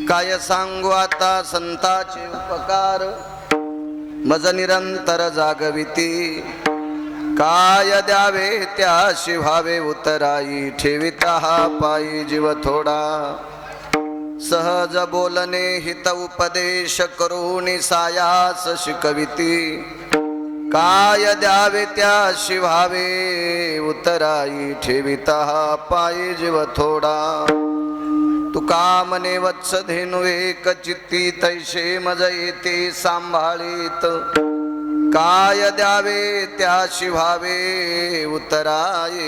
काय सांगू आता संताचे उपकार, मज निरंतर जागविती. काय द्यावे त्याशी व्हावे उतराई, ठेविता हा पायी जीव थोडा. सहज बोलणे हित उपदेश करून सायास शिकविती. काय द्यावे त्याशी व्हावे उतराई, ठेविता हा पायी जीव थोडा. तुका मने वत्स धेनु एक चित्ती, तैसे मज येते सांभाळीत. काय द्यावे त्याशी व्हावे उतराई,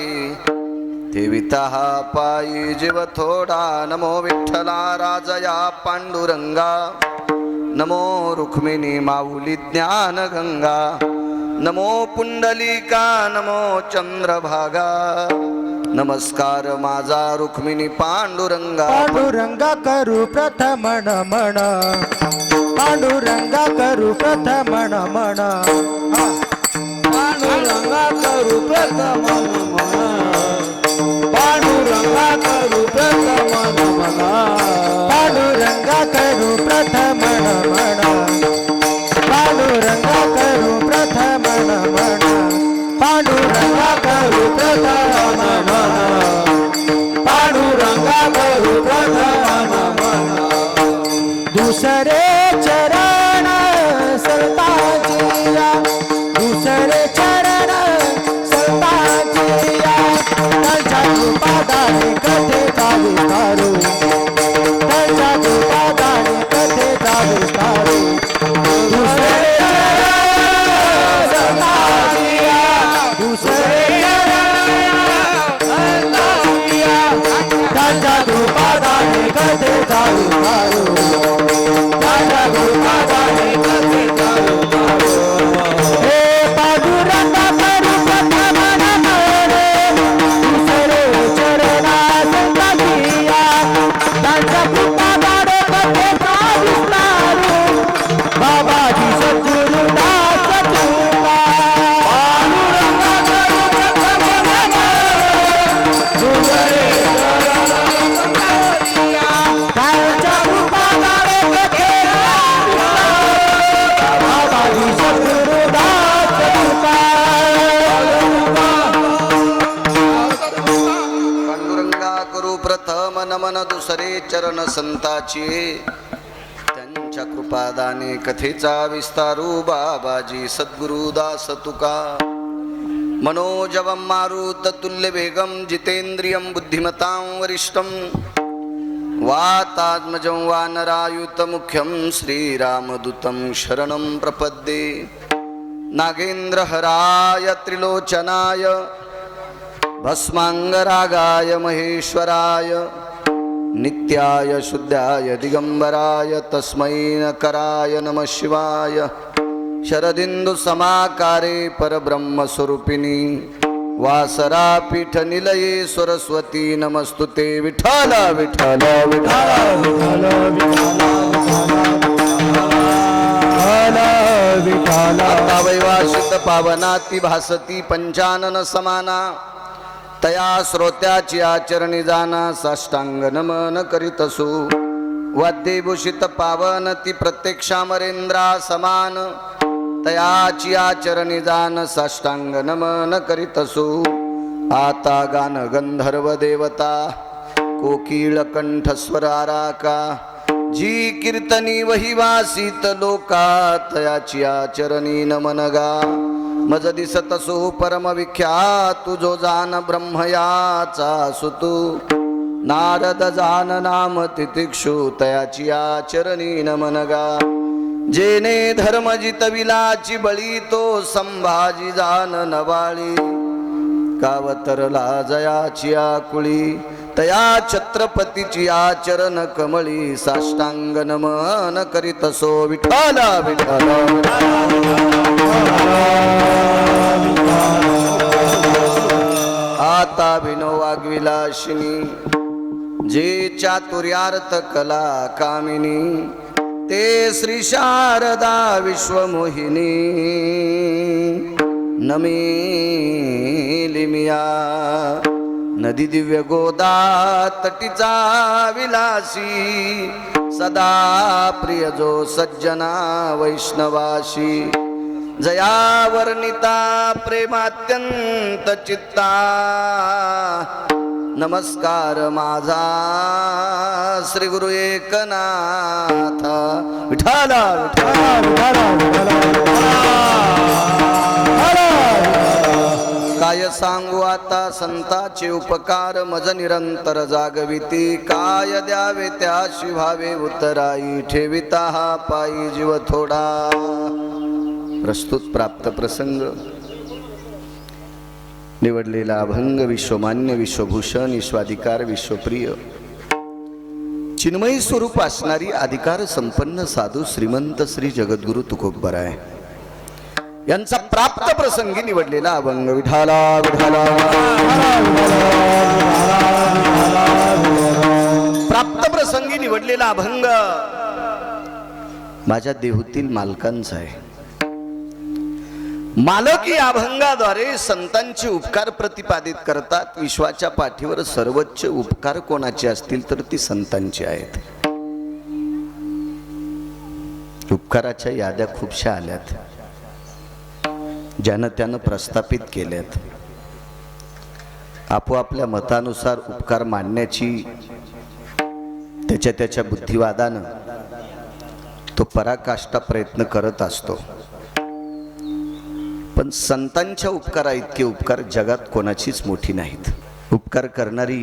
ठेविता हा पायी जीव थोडा. नमो विठ्ठला राजया पांडुरंगा, नमो रुक्मिणी माऊली ज्ञान गंगा. नमो पुंडलिका नमो चंद्रभागा, नमस्कार माझा रुक्मिणी पांडुरंगा. पांडुरंगा करू प्रथम नमन, पांडुरंगा करू प्रथम नमन. पांडुरंगा करू प्रथम नमन, पांडुरंगा करू प्रथम नमन. पांडुरंगा करू प्रथम नमन, पांडुरंगा करू प्रथम नमन. पांडुरंगा करू प्रथम नमन, पांडुरंगा करू प्रथम नमन. दुसरे चरण संतांचिया, दुसरे चरण संतांचिया. त्यांच्या कृपादाने कथेचा विस्तारू, त्यांच्या कृपादाने कथेचा विस्तारू. दुसरे चरण संतांचिया, दुसरे चरण संतांचिया. त्यांच्या कृपादाने कथेचा विस्तारू, त्यांच्या कृपादाने कथेचा विस्तारू. हे पांडुरंगा करू प्रथम नमन, दुसरे चरण संतांचिया. त्यांच्या कृपादाने कथेचा विस्तारू. बाबाजी सद्गुरुदास तुका. पांडुरंगा करू प्रथम नमन, दुसरे चरण संतांचिया. त्यांच्या कृपादाने कथेचा विस्तारू. बाबाजी सद्गुरुदास तुका. पांडुरंगा करू प्रथम नमन, दुसरे चरण संताची. त्यांच्या कृपादाने कथेचा विस्तारू. बाबाजी सद्गुरुदास तुका. मनोजवं मारुत तुल्य वेगं, जितेंद्रियं बुद्धिमतां वरिष्ठं. वातात्मजं वानरायुत मुख्यं, श्रीरामदूतं शरणं प्रपद्ये. नागेन्द्रहराय त्रिलोचनाय, भस्मांगरागाय महेश्वराय. नित्याय शुद्धाय दिगंबराय, तस्मै नकराय नमः शिवाय. शरदिंदु समाकारे परब्रह्मस्वरूपिणी, वासरा पीठ निलये सरस्वती. नमस्तुते विठ्ठल विठ्ठल विठ्ठल विठ्ठल. आता वैवासित पावनाती भासती पंचानन समाना. तया श्रोत्याची आचरणी जाना, साष्टांग नमन करीतसु. वाद्यभूषित पावन ती प्रत्यक्षामरेंद्रा समान. तयाची आचरणी जान, साष्टांग नमन करीतसु. आता गान गंधर्व देवता, कोकिळ कंठ स्वर आराका. जी कीर्तनी वही वासित लोका, तयाची आचरणी नमन गा. मज दिसतसु परम विख्यात, तुझो जान ब्रह्मयाचा सुतू. नारद जान नाम तितिक्षु, तयाची आचरणी नमन गा. जेने धर्म जितविलाची बळी, तो संभाजी जान नवाळी. कावतरला जयाची आकुळी, तया छत्रपतीची आचरण कमळी. साष्टांग नमन करीतसो विठ्ठल विठ्ठल. आता विनो वाग्विलाशिनी, जे चातुर्यार्थ कला कामिनी. ते श्री शारदा विश्वमोहिनी. नमिलिमिया नदी दिव्य गोदा तटीचा विलासी. सदा प्रिय जो सज्जना वैष्णवाशी जया वर्णिता प्रेमात्यंत चित्ता नमस्कार माझा श्री गुरु एकनाथ विठ्ठल काय सांगू आता संताचे उपकार मज निरंतर जागविती काय द्यावे त्याशी भावे उतराई ठेविता हा पायी जीव थोडा. प्रस्तुत प्राप्त प्रसंग निवडलेला अभंग विश्वमान्य विश्वभूषण विश्वाधिकार विश्वप्रिय चिन्मयी स्वरूप असणारी अधिकार संपन्न साधू श्रीमंत श्री जगद्गुरु तुकोबराय यांचा प्राप्त प्रसंगी निवडलेला अभंग. विठाला विठाला प्राप्त प्रसंगी निवडलेला अभंग माझ्या देहूतील मालकांचा आहे. मालक या अभंगाद्वारे संतांचे उपकार प्रतिपादित करतात. विश्वाच्या पाठीवर सर्वोच्च उपकार कोणाचे असतील तर ती संतांची आहेत. उपकाराच्या याद्या खूपशा आल्यात, ज्यानं त्यानं प्रस्थापित केल्यात. आपोआपल्या मतानुसार उपकार मांडण्याची त्याच्या बुद्धिवादानं तो पराकाष्ठा प्रयत्न करत असतो. पण संतांच्या उपकारा इतके उपकार जगात कोणाचीच मोठी नाहीत. उपकार करणारी,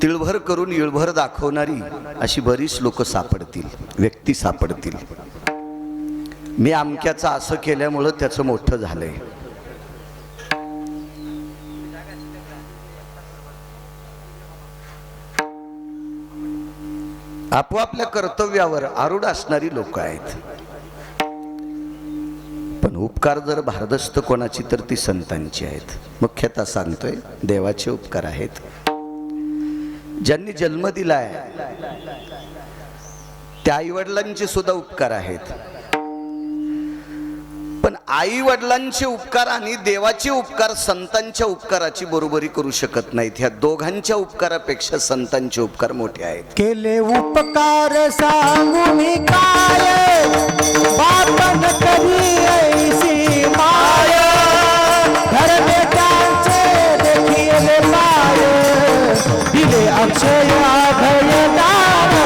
तिळभर करून इळभर दाखवणारी अशी बरीच लोक सापडतील, व्यक्ती सापडतील. मी अमक्याचं असं केल्यामुळं त्याचं मोठं झालंय. आपोआपल्या कर्तव्यावर आरूढ असणारी लोक आहेत. पण उपकार जर भारदस्त कोणाची तर ती संतांची आहेत. मुख्यतः सांगतोय देवाचे उपकार आहेत. ज्यांनी जन्म दिलाय त्या आई वडिलांचे सुद्धा उपकार आहेत. पण आई वडिलांचे उपकार आणि देवाचे उपकार संतांच्या उपकाराची बरोबरी करू शकत नाहीत. ह्या दोघांच्या उपकारापेक्षा संतांचे उपकार मोठे आहेत. केले उपकार सांगू मी काय बापन करी ऐसी माय घर बेटांचे देखिले पाय दिले अक्षय भयदान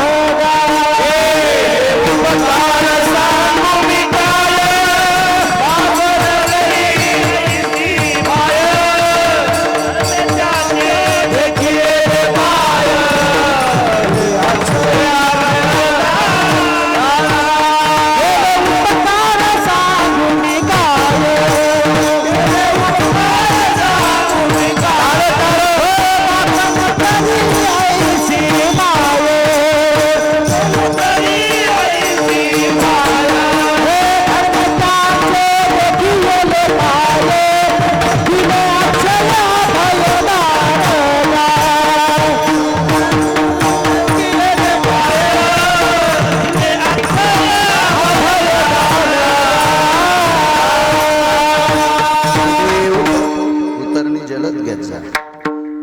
उपकार सांगू मी काय बापन करी ऐसी माय बेटांचे देखिले पाय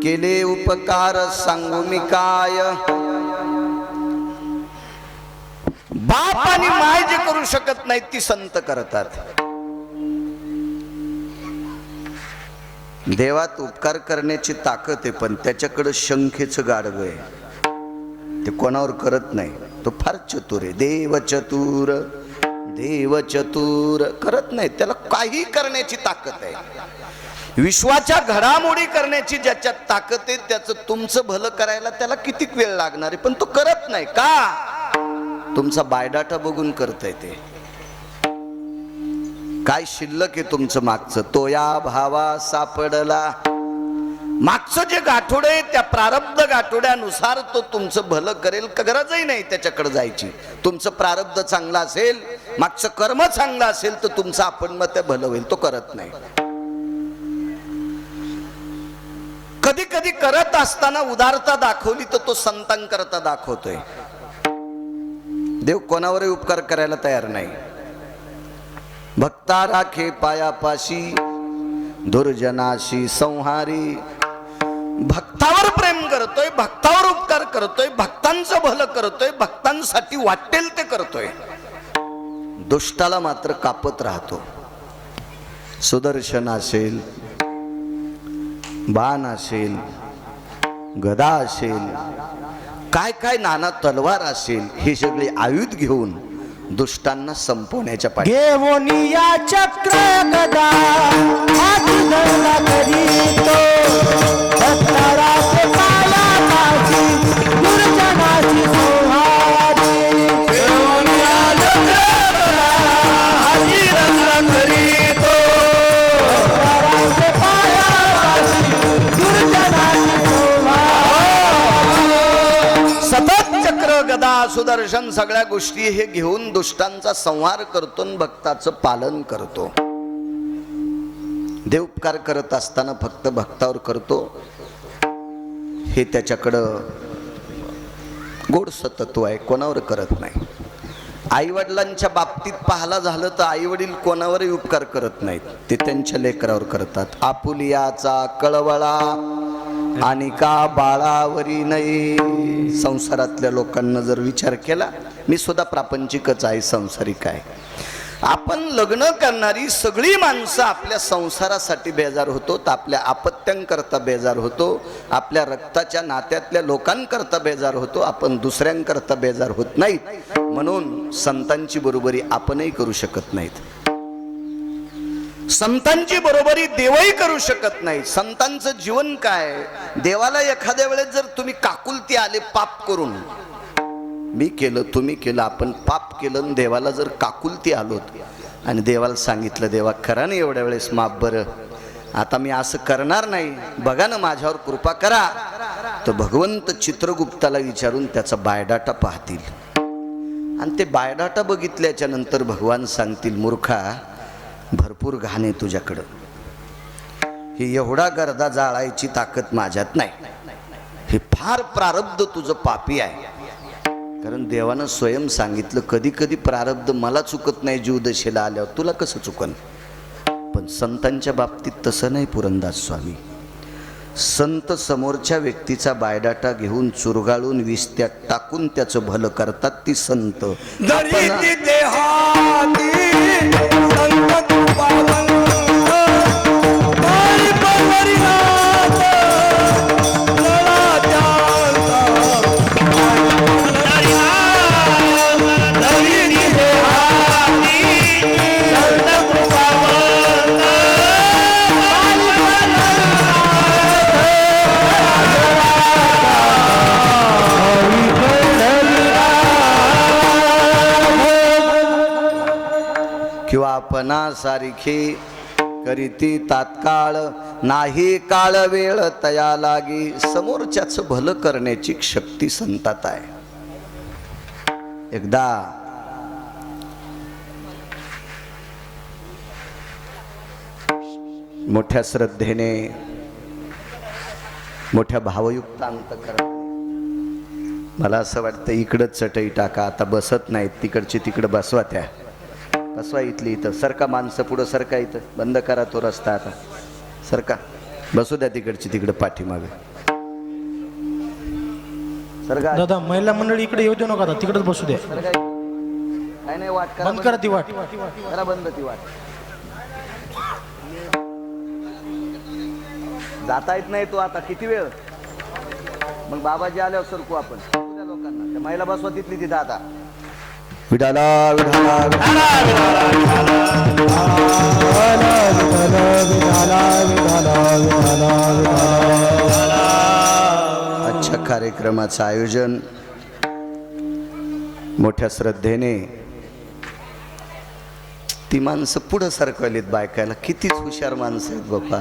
केले उपकार सांगू मी काय. बाप आणि माय जे करू शकत नाहीत ती संत करतात. देवात उपकार करण्याची ताकद आहे, पण त्याच्याकडे शंखेचं गाडगं आहे. ते कोणावर करत नाही. तो फार चतुर आहे. देव चतुर करत नाही. त्याला काही करण्याची ताकद आहे. विश्वाच्या घडामोडी करण्याची ज्याच्यात ताकद आहे त्याचं तुमचं भलं करायला त्याला किती वेळ लागणार आहे, पण तो करत नाही. का? तुमचा बायोडाटा बघून करतय ते. काय शिल्लक आहे तुमचं मागचं, तो या भावा सापडला. मागचं जे गाठोडे आहे त्या प्रारब्ध गाठोड्यानुसार तो तुमचं भलं करेल. गरजही नाही त्याच्याकडे जायची. तुमचं प्रारब्ध चांगलं असेल, मागचं कर्म चांगलं असेल तर तुमचं आपण मत भलं होईल. तो करत नाही. कधी कधी करत असताना उदारता दाखवली तर तो संतांकरता दाखवतोय. देव कोणावरही उपकार करायला तयार नाही. भक्ता राखे पायापाशी दुर्जनाशी संहारी भक्तावर प्रेम करतोय, भक्तावर उपकार करतोय, भक्तांचं भलं करतोय, भक्तांसाठी वाटेल ते करतोय, दुष्टाला मात्र कापत राहतो. सुदर्शन असेल, बाण असेल, गदा असेल, काय काय नाना तलवार असेल, हे सगळे आयुध घेऊन दुष्टांना संपवण्याच्या पाठी घेऊन या चक्र गदा हात धरला करीतो भक्ताराचे पाया माझी दुर्जनाची संहारी. घेऊन या चक्र गदा हाती धरला करीतो भक्ताराचे पाया माझी दुर्जनाची संहारी. सतत चक्र गदा सुदर्शन सगळ्या गोष्टी हे घेऊन दुष्टांचा संहार करतो आणि भक्ताचं पालन करतो. देव उपकार करत असताना फक्त भक्तावर करतो हे त्याच्याकडं गोडसं तत्व आहे, कोणावर करत नाही. आई वडिलांच्या बाबतीत पाहायला झालं तर आई वडील कोणावरही उपकार करत नाहीत, ते त्यांच्या लेकरावर करतात. आपुलियाचा कळवळा आणि का बाळावरी नाही. संसारातल्या लोकांना जर विचार केला, मी सुद्धा प्रापंचिकच आहे, संसारिक आहे. आपण लग्न करणारी सगळी माणसं आपल्या संसारासाठी बेजार होतो, आपल्या अपत्यांकरता बेजार होतो, आपल्या रक्ताच्या नात्यातल्या लोकांकरता बेजार होतो. आपण दुसऱ्यांकरता बेजार होत नाहीत. म्हणून संतांची बरोबरी आपणही करू शकत नाहीत, संतांची बरोबरी देवही करू शकत नाही. संतांचं जीवन काय, देवाला एखाद्या वेळेस जर तुम्ही काकुलती आले पाप करून, मी केलं तुम्ही केलं, आपण पाप केलं आणि देवाला जर काकुलती आलोत आणि देवाला सांगितलं, देवा खरा नाही एवढ्या वेळेस माफ, बरं आता मी असं करणार नाही, बघा ना माझ्यावर कृपा करा, तर भगवंत चित्रगुप्ताला विचारून त्याचा बायोडाटा पाहतील आणि ते बायोडाटा बघितल्याच्या नंतर भगवान सांगतील, मूर्खा भरपूर घाण आहे तुझ्याकडं, ही एवढा गर्दा जाळायची ताकद माझ्यात नाही, हे फार प्रारब्ध तुझं पापी आहे. कारण देवानं स्वयं सांगितलं, कधी कधी प्रारब्ध मला चुकत नाही जीव दशेला आल्यावर, तुला कसं चुकन. पण संतांच्या बाबतीत तसं नाही पुरंदास स्वामी. संत समोरच्या व्यक्तीचा बायोडाटा घेऊन चुरगाळून विस्त्यात टाकून त्याचं भलं करतात, ती संत. धरिती देहाती संत कृपावंत पायी पंढरीनाथ लळा त्यांचा. धरिती देहाती संत कृपावंत किंवा आपणा सारखी करीती तात्काळ नाही काळ वेळ तया लागी. समोरच्याचं भलं करण्याची शक्ती संतात आहे. एकदा मोठ्या श्रद्धेने मोठ्या भावयुक्त अंतकरणाने, मला असं वाटतं इकडंच चटई टाका, आता बसत नाहीत, तिकडची तिकडं बसवा, त्या बसवा, इथली इथं सरका, माणसं पुढं सरका, इथं बंद करा तो रस्ता, आता सरका, बसू द्या तिकडची तिकडं पाठीमागे सरका. दादा महिला मंडळी इकडे येऊ देऊ नका, आता तिकडेच बसू द्या. काय नाही, वाट करा, बंद करा ती वाट. करा बंद ती वाट. जाता येत नाही तो आता, किती वेळ, मग बाबाजी आल्यावर सरकू आपण लोकांना. त्या महिला बसवा तिथली तिथं आता. विठाला विठाला अच्छा कार्यक्रमाचं आयोजन मोठ्या श्रद्धेने ती माणसं पुढं सरकवलीत बायकायला. कितीच हुशार माणसं आहेत बाप्पा.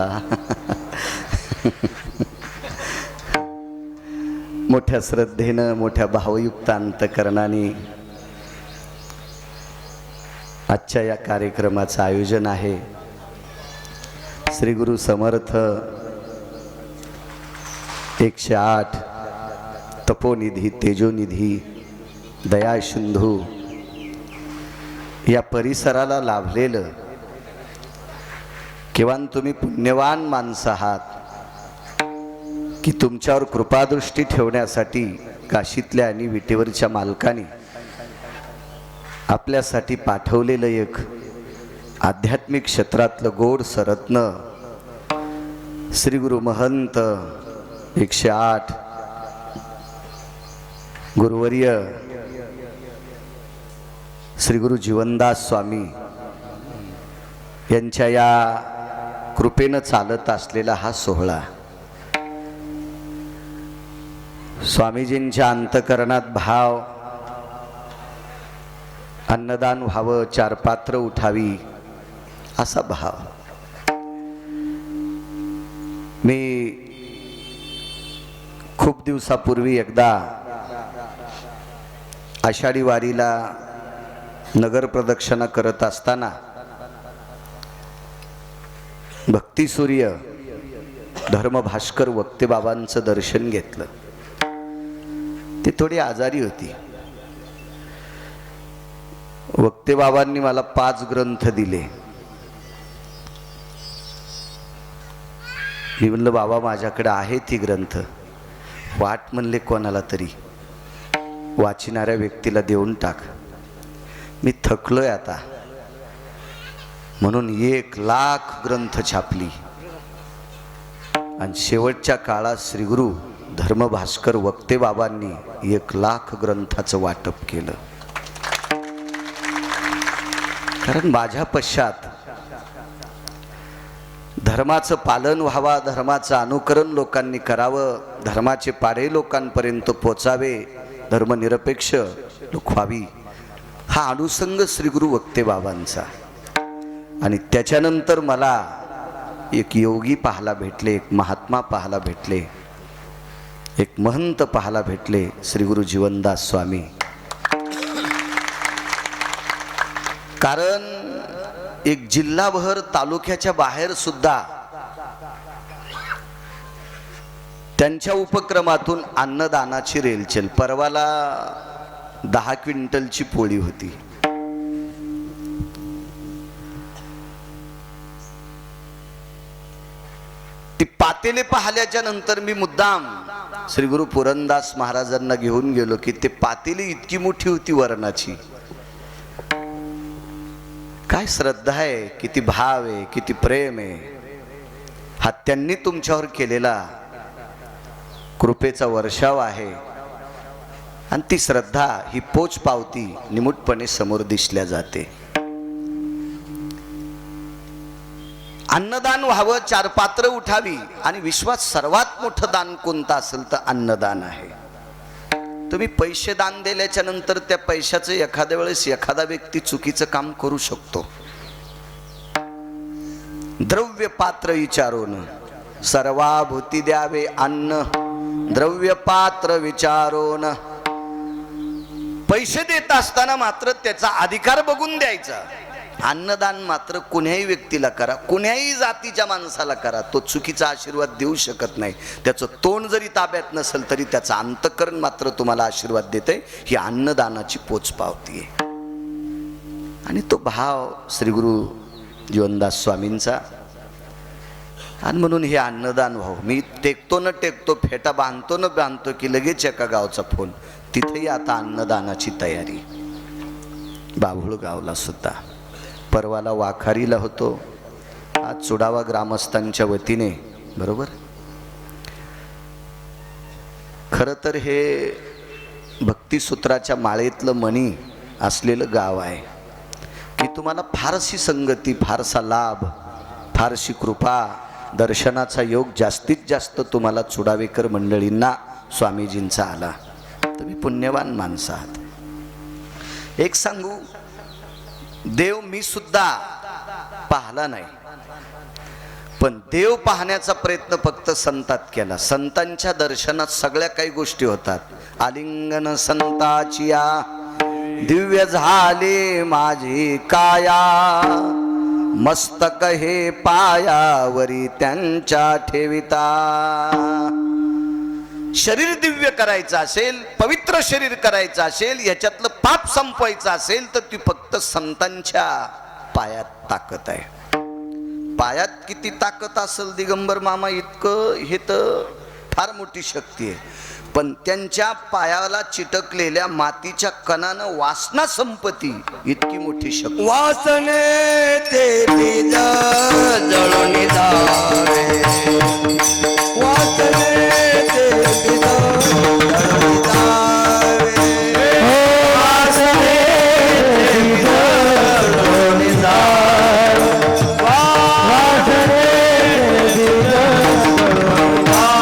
मोठ्या श्रद्धेनं मोठ्या भावयुक्त अंतकरणाने आजच्या या कार्यक्रमाचं आयोजन आहे. श्री गुरु समर्थ 108 तपोनिधी तेजोनिधी दयासिंधू या परिसराला लाभलेलं किंवा तुम्ही पुण्यवान माणसं आहात की तुमच्यावर कृपादृष्टी ठेवण्यासाठी काशीतल्या आणि विटेवरच्या मालकाने आपल्यासाठी पाठवलेलं एक आध्यात्मिक क्षेत्रातलं गोड सरत्न श्री गुरु महंत 108 गुरुवर्य श्री गुरु जीवनदास स्वामी यांच्या या कृपेनं चालत असलेला हा सोहळा स्वामीजींच्या अंतकरणात भाव अन्नदान व्हावं, 4 पात्र उठावी असा भाव. मी खूप दिवसापूर्वी एकदा आषाढी वारीला नगर प्रदक्षिणा करत असताना भक्तिसूर्य धर्मभास्कर वक्ते बाबांचं दर्शन घेतलं. ती थोडी आजारी होती. वक्ते बाबांनी मला 5 ग्रंथ दिले. मी म्हणलं बाबा माझ्याकडे आहेत ही ग्रंथ, वाट म्हणले कोणाला तरी वाचणाऱ्या व्यक्तीला देऊन टाक. मी थकलोय आता म्हणून 1,00,000 ग्रंथ छापली आणि शेवटच्या काळात श्रीगुरु धर्मभास्कर वक्ते बाबांनी 1,00,000 ग्रंथाचं वाटप केलं. कारण माझ्या पश्चात धर्माचं पालन व्हावा, धर्माचं अनुकरण लोकांनी करावं, धर्माचे पाढे लोकांपर्यंत पोचावे, धर्मनिरपेक्ष लोक व्हावी, हा अनुषंग श्री गुरु वक्ते बाबांचा. आणि त्याच्यानंतर मला एक योगी पाहायला भेटले, एक महात्मा पाहायला भेटले, एक महंत पाहायला भेटले, श्री गुरु जीवनदास स्वामी. कारण एक जिल्हाभर तालुक्याच्या बाहेर सुद्धा त्यांच्या उपक्रमातून अन्नदानाची रेलचेल. परवाला 10 क्विंटलची पोळी होती. ती पातेले पाहिल्याच्या नंतर मी मुद्दाम श्री गुरु पुरंदास महाराजांना घेऊन गेलो की ते पातेली इतकी मोठी होती वरणाची. काय श्रद्धा आहे, किती भाव आहे, किती प्रेम आहे, हा त्यांनी तुमच्यावर केलेला कृपेचा वर्षाव आहे. आणि ती श्रद्धा, ही पोच पावती निमूटपणे समोर दिसल्या जाते. अन्नदान व्हावं, 4 पात्र उठावी. आणि विश्वात सर्वात मोठं दान कोणतं असेल तर अन्नदान आहे. तुम्ही पैसे दान दिल्याच्या नंतर त्या पैशाचं एखाद्या वेळेस एखादा व्यक्ती चुकीचं काम करू शकतो. द्रव्य पात्र विचारून सर्वाभूती द्यावे अन्न, द्रव्य पात्र विचारून. पैसे देत असताना मात्र त्याचा अधिकार बघून द्यायचा. अन्नदान मात्र कुण्याही व्यक्तीला करा, कुण्याही जातीच्या माणसाला करा, तो चुकीचा आशीर्वाद देऊ शकत नाही. त्याचं तोंड जरी ताब्यात नसेल तरी त्याचं अंतःकरण मात्र तुम्हाला आशीर्वाद देते. ही अन्नदानाची पोच पावती आहे. आणि तो भाव श्री गुरु जीवनदास स्वामींचा. आणि म्हणून हे अन्नदान व्हावं. मी टेकतो न टेकतो, फेटा बांधतो न बांधतो की लगेच एका गावचा फोन. तिथेही आता अन्नदानाची तयारी. बाभूळ गावला सुद्धा, परवाला वाखारीला होतो, आज चुडावा ग्रामस्थांच्या वतीने. बरोबर. खरं तर हे भक्तिसूत्राच्या माळेतलं मणी असलेलं गाव आहे की तुम्हाला फारशी संगती, फारसा लाभ, फारशी कृपा, दर्शनाचा योग जास्तीत जास्त तुम्हाला चुडावेकर मंडळींना स्वामीजींचा आला. तुम्ही पुण्यवान माणसं आहात. एक सांगू, देव मी सुद्धा पाहला नाही, पण देव पाहण्याचा प्रयत्न फक्त संतात केला. संतांच्या दर्शनात सगळ्या काही गोष्टी होतात. आलिंगन संताचिया दिव्य झाले माझी काया, मस्तक हे पायावरी त्यांच्या ठेविता. शरीर दिव्य करायचं असेल, पवित्र शरीर करायचं असेल, याच्यातलं पाप संपवायचं असेल तर ती फक्त संतांच्या पायात ताकद आहे. पायात किती ताकद असेल दिगंबर मामा, इतकं हे तर फार मोठी शक्ती आहे, पण त्यांच्या पायाला चिटकलेल्या मातीच्या कणानं वासना संपत्ती इतकी मोठी शक्ती. वासने ते बीज जळून जावे, वासने ते बीज जळून जावे, वासने ते बीज जळून जावे, वासने ते बीज जळून जावे.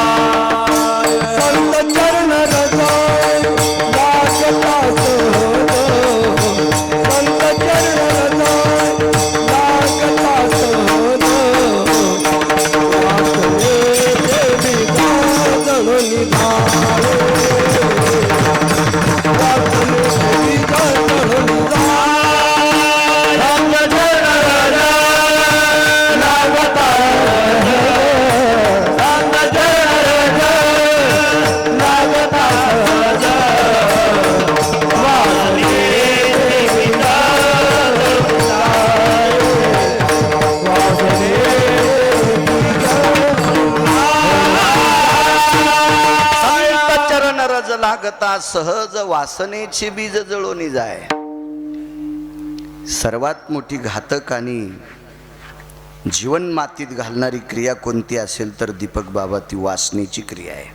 संत चरण रजा लागता सोहतो, संत चरण रजा लागता सोहतो, वासने ते बीज जळून जावे, वासने ते बीज जळून जावे. संत चरण रजा लागता संत चरण रजा लागता वासने ते बीज जळून जावे, वासने संत चरण रज लागता सहज वासनेची बीज जळून जाय. सर्वात मोठी घातक आणि जीवन मातीत घालणारी क्रिया कोणती असेल तर दीपक बाबा ती वासनेची क्रिया आहे.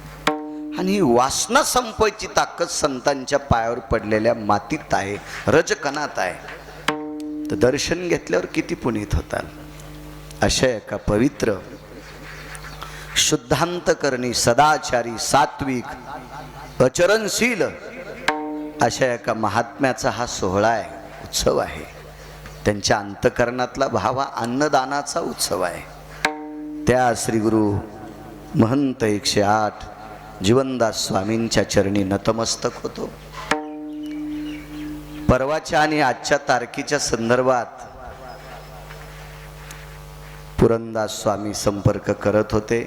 आणि ही वासना संपवायची ताकद संतांच्या पायावर पडलेल्या मातीत आहे, रजकणात आहे. तर दर्शन घेतल्यावर किती पुनीत होताल. अशा एका पवित्र शुद्धांतकरणी सदाचारी सात्विक आचरणशील अशा एका महात्म्याचा हा सोहळा आहे, उत्सव आहे. त्यांच्या अंतकरणातला भाव हा अन्नदानाचा उत्सव आहे. त्या श्री गुरु महंत 108 जीवनदास स्वामींच्या चरणी नतमस्तक होतो. परवाच्या आणि आजच्या तारखेच्या संदर्भात पुरंदास स्वामी संपर्क करत होते.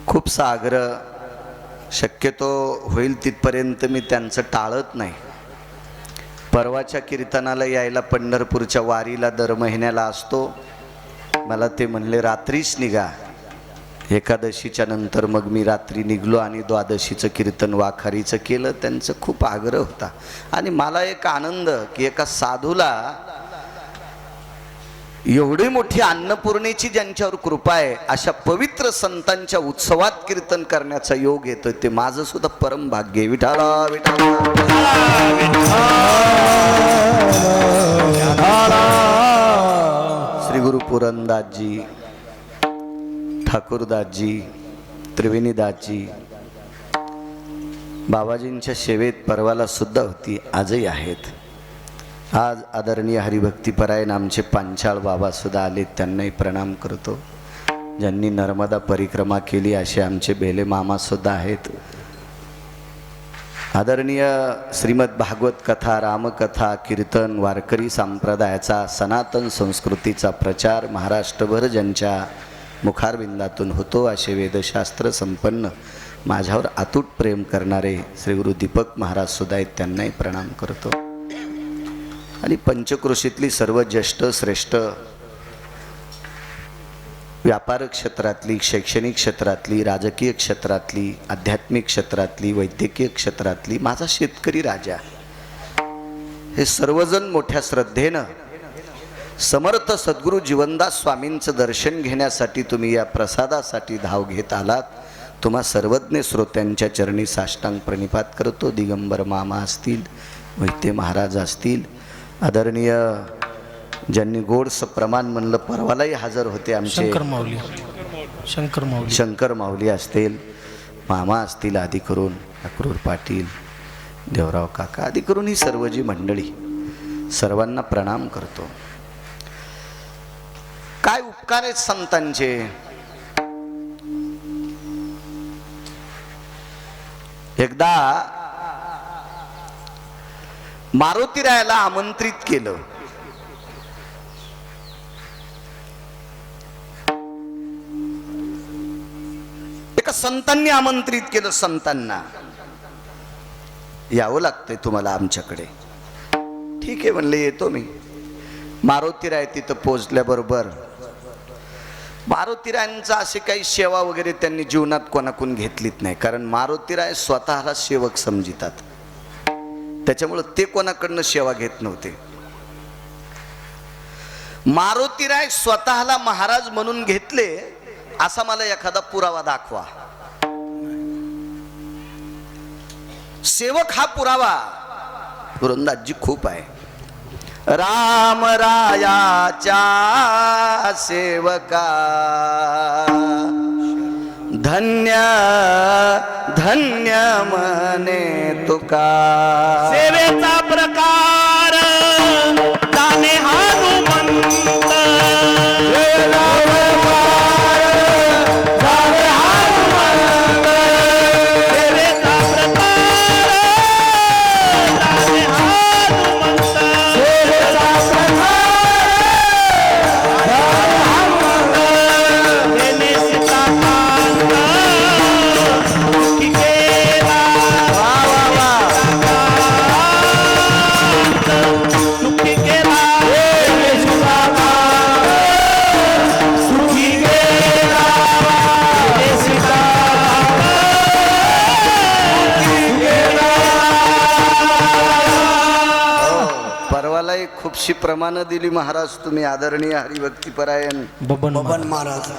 खूपसा आग्रह शक्यतो होईल तिथपर्यंत मी त्यांचं टाळत नाही. परवाच्या कीर्तनाला यायला पंढरपूरच्या वारीला दर महिन्याला असतो. मला ते म्हणले रात्रीच निघा. एकादशीच्या नंतर मग मी रात्री निघलो आणि द्वादशीचं कीर्तन वाखारीचं केलं. त्यांचं खूप आग्रह होता आणि मला एक आनंद की एका साधूला एवढी मोठी अन्नपूर्णेची ज्यांच्यावर कृपा आहे अशा पवित्र संतांच्या उत्सवात कीर्तन करण्याचा योग येतोय. ते माझं सुद्धा परम भाग्य आहे. विठाला श्री गुरु पुरंदासजी, ठाकूरदासजी, त्रिवेणीदासजी बाबाजींच्या सेवेत परवाला सुद्धा होती, आजही आहेत. आज आदरणीय हरिभक्तीपरायण आमचे पांचाळ बाबा सुद्धा आले, त्यांनाही प्रणाम करतो. ज्यांनी नर्मदा परिक्रमा केली असे आमचे बेले मामा सुद्धा आहेत. आदरणीय श्रीमद भागवत कथा, रामकथा, कीर्तन, वारकरी संप्रदायाचा, सनातन संस्कृतीचा प्रचार महाराष्ट्रभर ज्यांच्या मुखारविंदातून होतो असे वेदशास्त्र संपन्न माझ्यावर अतूट प्रेम करणारे श्री गुरु दीपक महाराज सुद्धा आहेत, त्यांनाही प्रणाम करतो. आणि पंचक्रोशीतली सर्व ज्येष्ठ श्रेष्ठ व्यापार क्षेत्रातली, शैक्षणिक क्षेत्रातली, राजकीय क्षेत्रातली, आध्यात्मिक क्षेत्रातली, वैद्यकीय क्षेत्रातली, माझा शेतकरी राजा, हे सर्वजण मोठ्या श्रद्धेनं समर्थ सद्गुरू जीवनदास स्वामींचं दर्शन घेण्यासाठी तुम्ही या प्रसादासाठी धाव घेत आलात. तुम्हा सर्वज्ञ श्रोत्यांच्या चरणी साष्टांग प्रणिपात करतो. दिगंबर मामा असतील, वैद्य महाराज असतील, आदरणीय ज्यांनी गोडसं प्रमाण म्हणलं परवालाही हजर होते आमचे शंकर माऊली असतील, मामा असतील, आदी करून अक्रूर पाटील, देवराव काका आदी करून ही सर्व जी मंडळी, सर्वांना प्रणाम करतो. काय उपकार आहेत संतांचे. एकदा मारुतीरायाला आमंत्रित केलं. एका संतांनी आमंत्रित केलं. संतांना यावं लागतंय तुम्हाला आमच्याकडे. ठीक आहे म्हणले, येतो मी. मारुतीराय तिथं पोहोचल्याबरोबर मारुतीरायांचा अशी काही सेवा वगैरे त्यांनी जीवनात कोणाकडून घेतलीच नाही, कारण मारुतीराय स्वतःला सेवक समजितात. त्याच्यामुळं ते कोणाकडनं सेवा घेत नव्हते. मारुतीराय स्वतःला महाराज म्हणून घेतले असा मला एखादा पुरावा दाखवा. सेवक हा पुरावा वृंदाजी खूप आहे. राम रायाच्या सेवका धन्य धन्य मने तुका. सेवेचा प्रकार जाणे हनुमंत. सेवेचा प्रकार जाणे हनुमंत. तेने सीताकांत सुखी केला. सुखी केला. सुखी केला. परवालाही खूपशी प्रमाणं दिली महाराज तुम्ही, आदरणीय हरिभक्तीपरायण बबन महाराज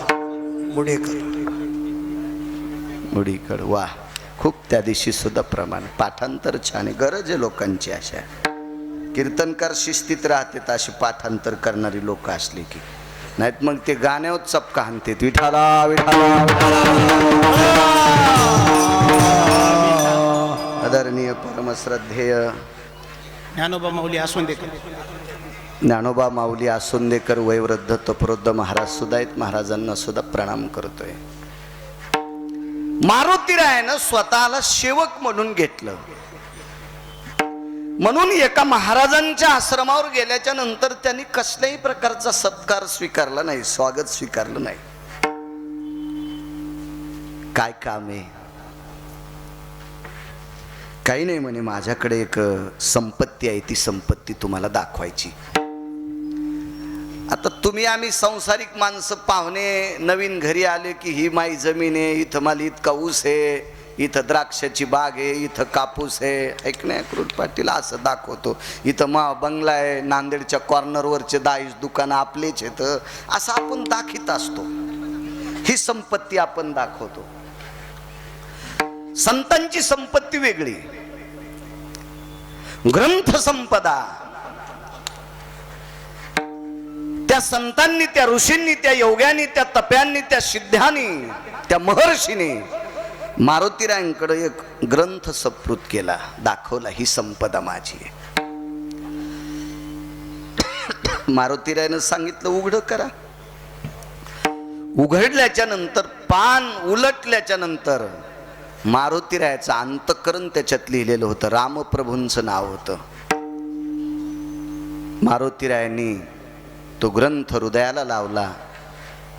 मुडीकड. वा, खूप त्या दिवशी सुद्धा प्रमाण. पाठांतर छान आहे, गरज आहे लोकांची. अशा कीर्तनकार शिस्तीत राहतात अशी पाठांतर करणारी लोक असली की, नाहीत मग ते गाण्यावर चपका हाणतात. विठाला विठाला. आदरणीय परमश्रद्धेय ज्ञानोबा माऊली आसवंदेकर. ज्ञानोबा माऊली आसोंदेकर वयोवृद्ध तपोवृद्ध महाराज सुद्धा आहेत. महाराजांना सुद्धा प्रणाम करतोय. मारुतीरायानं स्वतःला सेवक म्हणून घेतलं, म्हणून एका महाराजांच्या आश्रमावर गेल्याच्या नंतर त्यांनी कसल्याही प्रकारचा सत्कार स्वीकारला नाही, स्वागत स्वीकारलं नाही. काय काम आहे? काही नाही म्हणे, माझ्याकडे एक संपत्ती आहे, ती संपत्ती तुम्हाला दाखवायची. आता तुम्ही आम्ही सांसारिक माणसं पाहुणे नवीन घरी आले की ही माई जमीन आहे, इथं मला इतका ऊस आहे, इथं द्राक्षाची बाग आहे, इथं कापूस आहे, ऐकण्या क्रूट पाटील असं दाखवतो. इथं मा बंगला आहे, नांदेडच्या कॉर्नरवरचे 10 दुकानं आपलेच आहेत, असं आपण दाखीत असतो. ही संपत्ती आपण दाखवतो. संतांची संपत्ती वेगळी, ग्रंथ संपदा. त्या संतांनी, त्या ऋषींनी, त्या योग्यांनी, त्या तप्यांनी, त्या सिद्ध्यांनी, त्या महर्षींनी मारुतीरायांकडे एक ग्रंथ सप्रूत केला, दाखवला, ही संपदा माझी आहे. मारुतीरायानं सांगितलं उघड करा. उघडल्याच्या नंतर, पान उलटल्याच्या नंतर मारुतीरायाचं अंतःकरण त्याच्यात लिहिलेलं होतं. रामप्रभूंचं नाव होतं. मारुतीरायांनी तो ग्रंथ हृदयाला लावला,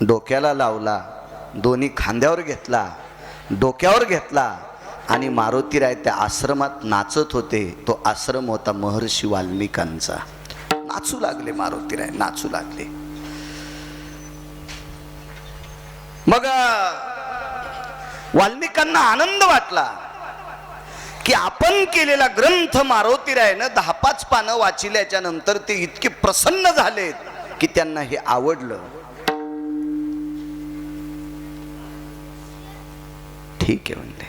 डोक्याला लावला, दोन्ही खांद्यावर घेतला, डोक्यावर घेतला आणि मारुतीराय त्या आश्रमात नाचत होते. तो आश्रम होता महर्षी वाल्मिकांचा. नाचू लागले मारुतीराय, नाचू लागले. मग वाल्मिकांना आनंद वाटला की आपण केलेला ग्रंथ मारुतीरायानं 10-5 पानं वाचिल्याच्या नंतर ते इतके प्रसन्न झालेत की त्यांना हे आवडलं. ठीक आहे म्हणले,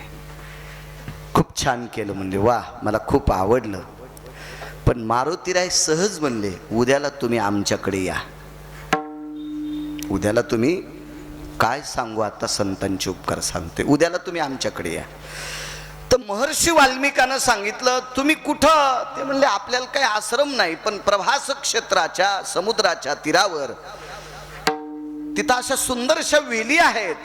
खूप छान केलं म्हणले, वा मला खूप आवडलं. पण मारुतीराय सहज म्हणले, उद्याला तुम्ही आमच्याकडे या. उद्याला तुम्ही, काय सांगू आता, संतांचे उपकार सांगते, उद्याला तुम्ही आमच्याकडे या. तर महर्षी वाल्मिकानं सांगितलं, तुम्ही कुठं? ते म्हणले, आपल्याला काही आश्रम नाही, पण प्रभास क्षेत्राच्या समुद्राच्या तीरावर तिथं अशा सुंदरशा वेली आहेत,